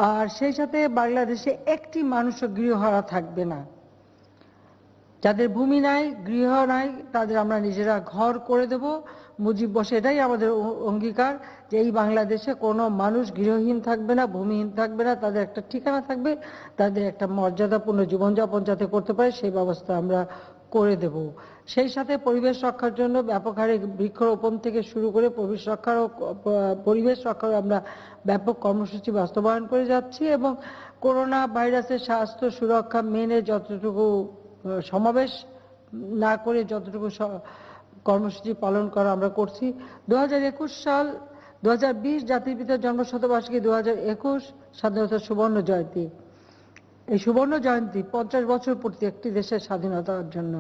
আর সেই সাথে বাংলাদেশে একটি মানুষও গৃহহারা থাকবে না। যাদের ভূমি নাই, গৃহ নাই, তাদের আমরা নিজেরা ঘর করে দেব। মুজিব বর্ষে এটাই আমাদের অঙ্গীকার যে এই বাংলাদেশে কোনো মানুষ গৃহহীন থাকবে না, ভূমিহীন থাকবে না, তাদের একটা ঠিকানা থাকবে, তাদের একটা মর্যাদাপূর্ণ জীবনযাপন যাতে করতে পারে সেই ব্যবস্থা আমরা করে দেব। সেই সাথে পরিবেশ রক্ষার জন্য ব্যাপক হারে বৃক্ষরোপণ থেকে শুরু করে পরিবেশ রক্ষার আমরা ব্যাপক কর্মসূচি বাস্তবায়ন করে যাচ্ছি, এবং করোনা ভাইরাসের স্বাস্থ্য সুরক্ষা মেনে যতটুকু সমাবেশ না করে যতটুকু কর্মসূচি পালন করা আমরা করছি। 2021 সাল 2020 জাতির পিতার জন্মশতবার্ষিকী, 2021 স্বাধীনতার সুবর্ণ জয়ন্তী। এই সুবর্ণ জয়ন্তী 50 বছর পূর্তি একটি দেশের স্বাধীনতার জন্য,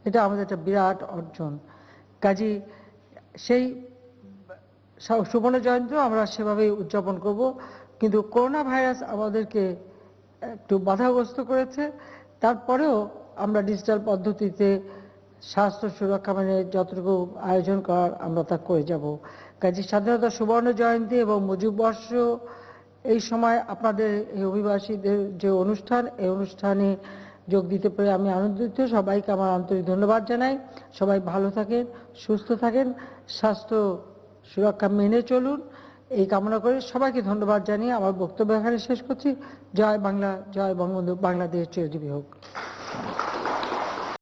এটা আমাদের একটা বিরাট অর্জন। কাজী সেই সুবর্ণ জয়ন্তী আমরা সেভাবেই উদযাপন করব। কিন্তু করোনা ভাইরাস আমাদেরকে একটু বাধাগ্রস্ত করেছে, তারপরেও আমরা ডিজিটাল পদ্ধতিতে স্বাস্থ্য সুরক্ষা মানে যতটুকু আয়োজন করার আমরা তা করে যাব। কাজী স্বাধীনতা সুবর্ণ জয়ন্তী এবং মুজিব বর্ষ, এই সময় আপনাদের এই অভিবাসীদের যে অনুষ্ঠান, এই অনুষ্ঠানে যোগ দিতে পেরে আমি আনন্দিত। সবাইকে আমার আন্তরিক ধন্যবাদ জানাই। সবাই ভালো থাকেন, সুস্থ থাকেন, স্বাস্থ্য সুরক্ষা মেনে চলুন, এই কামনা করে সবাইকে ধন্যবাদ জানিয়ে আমার বক্তব্য এখানে শেষ করছি। জয় বাংলা, জয় বঙ্গবন্ধু, বাংলাদেশ চিরজীবী হোক।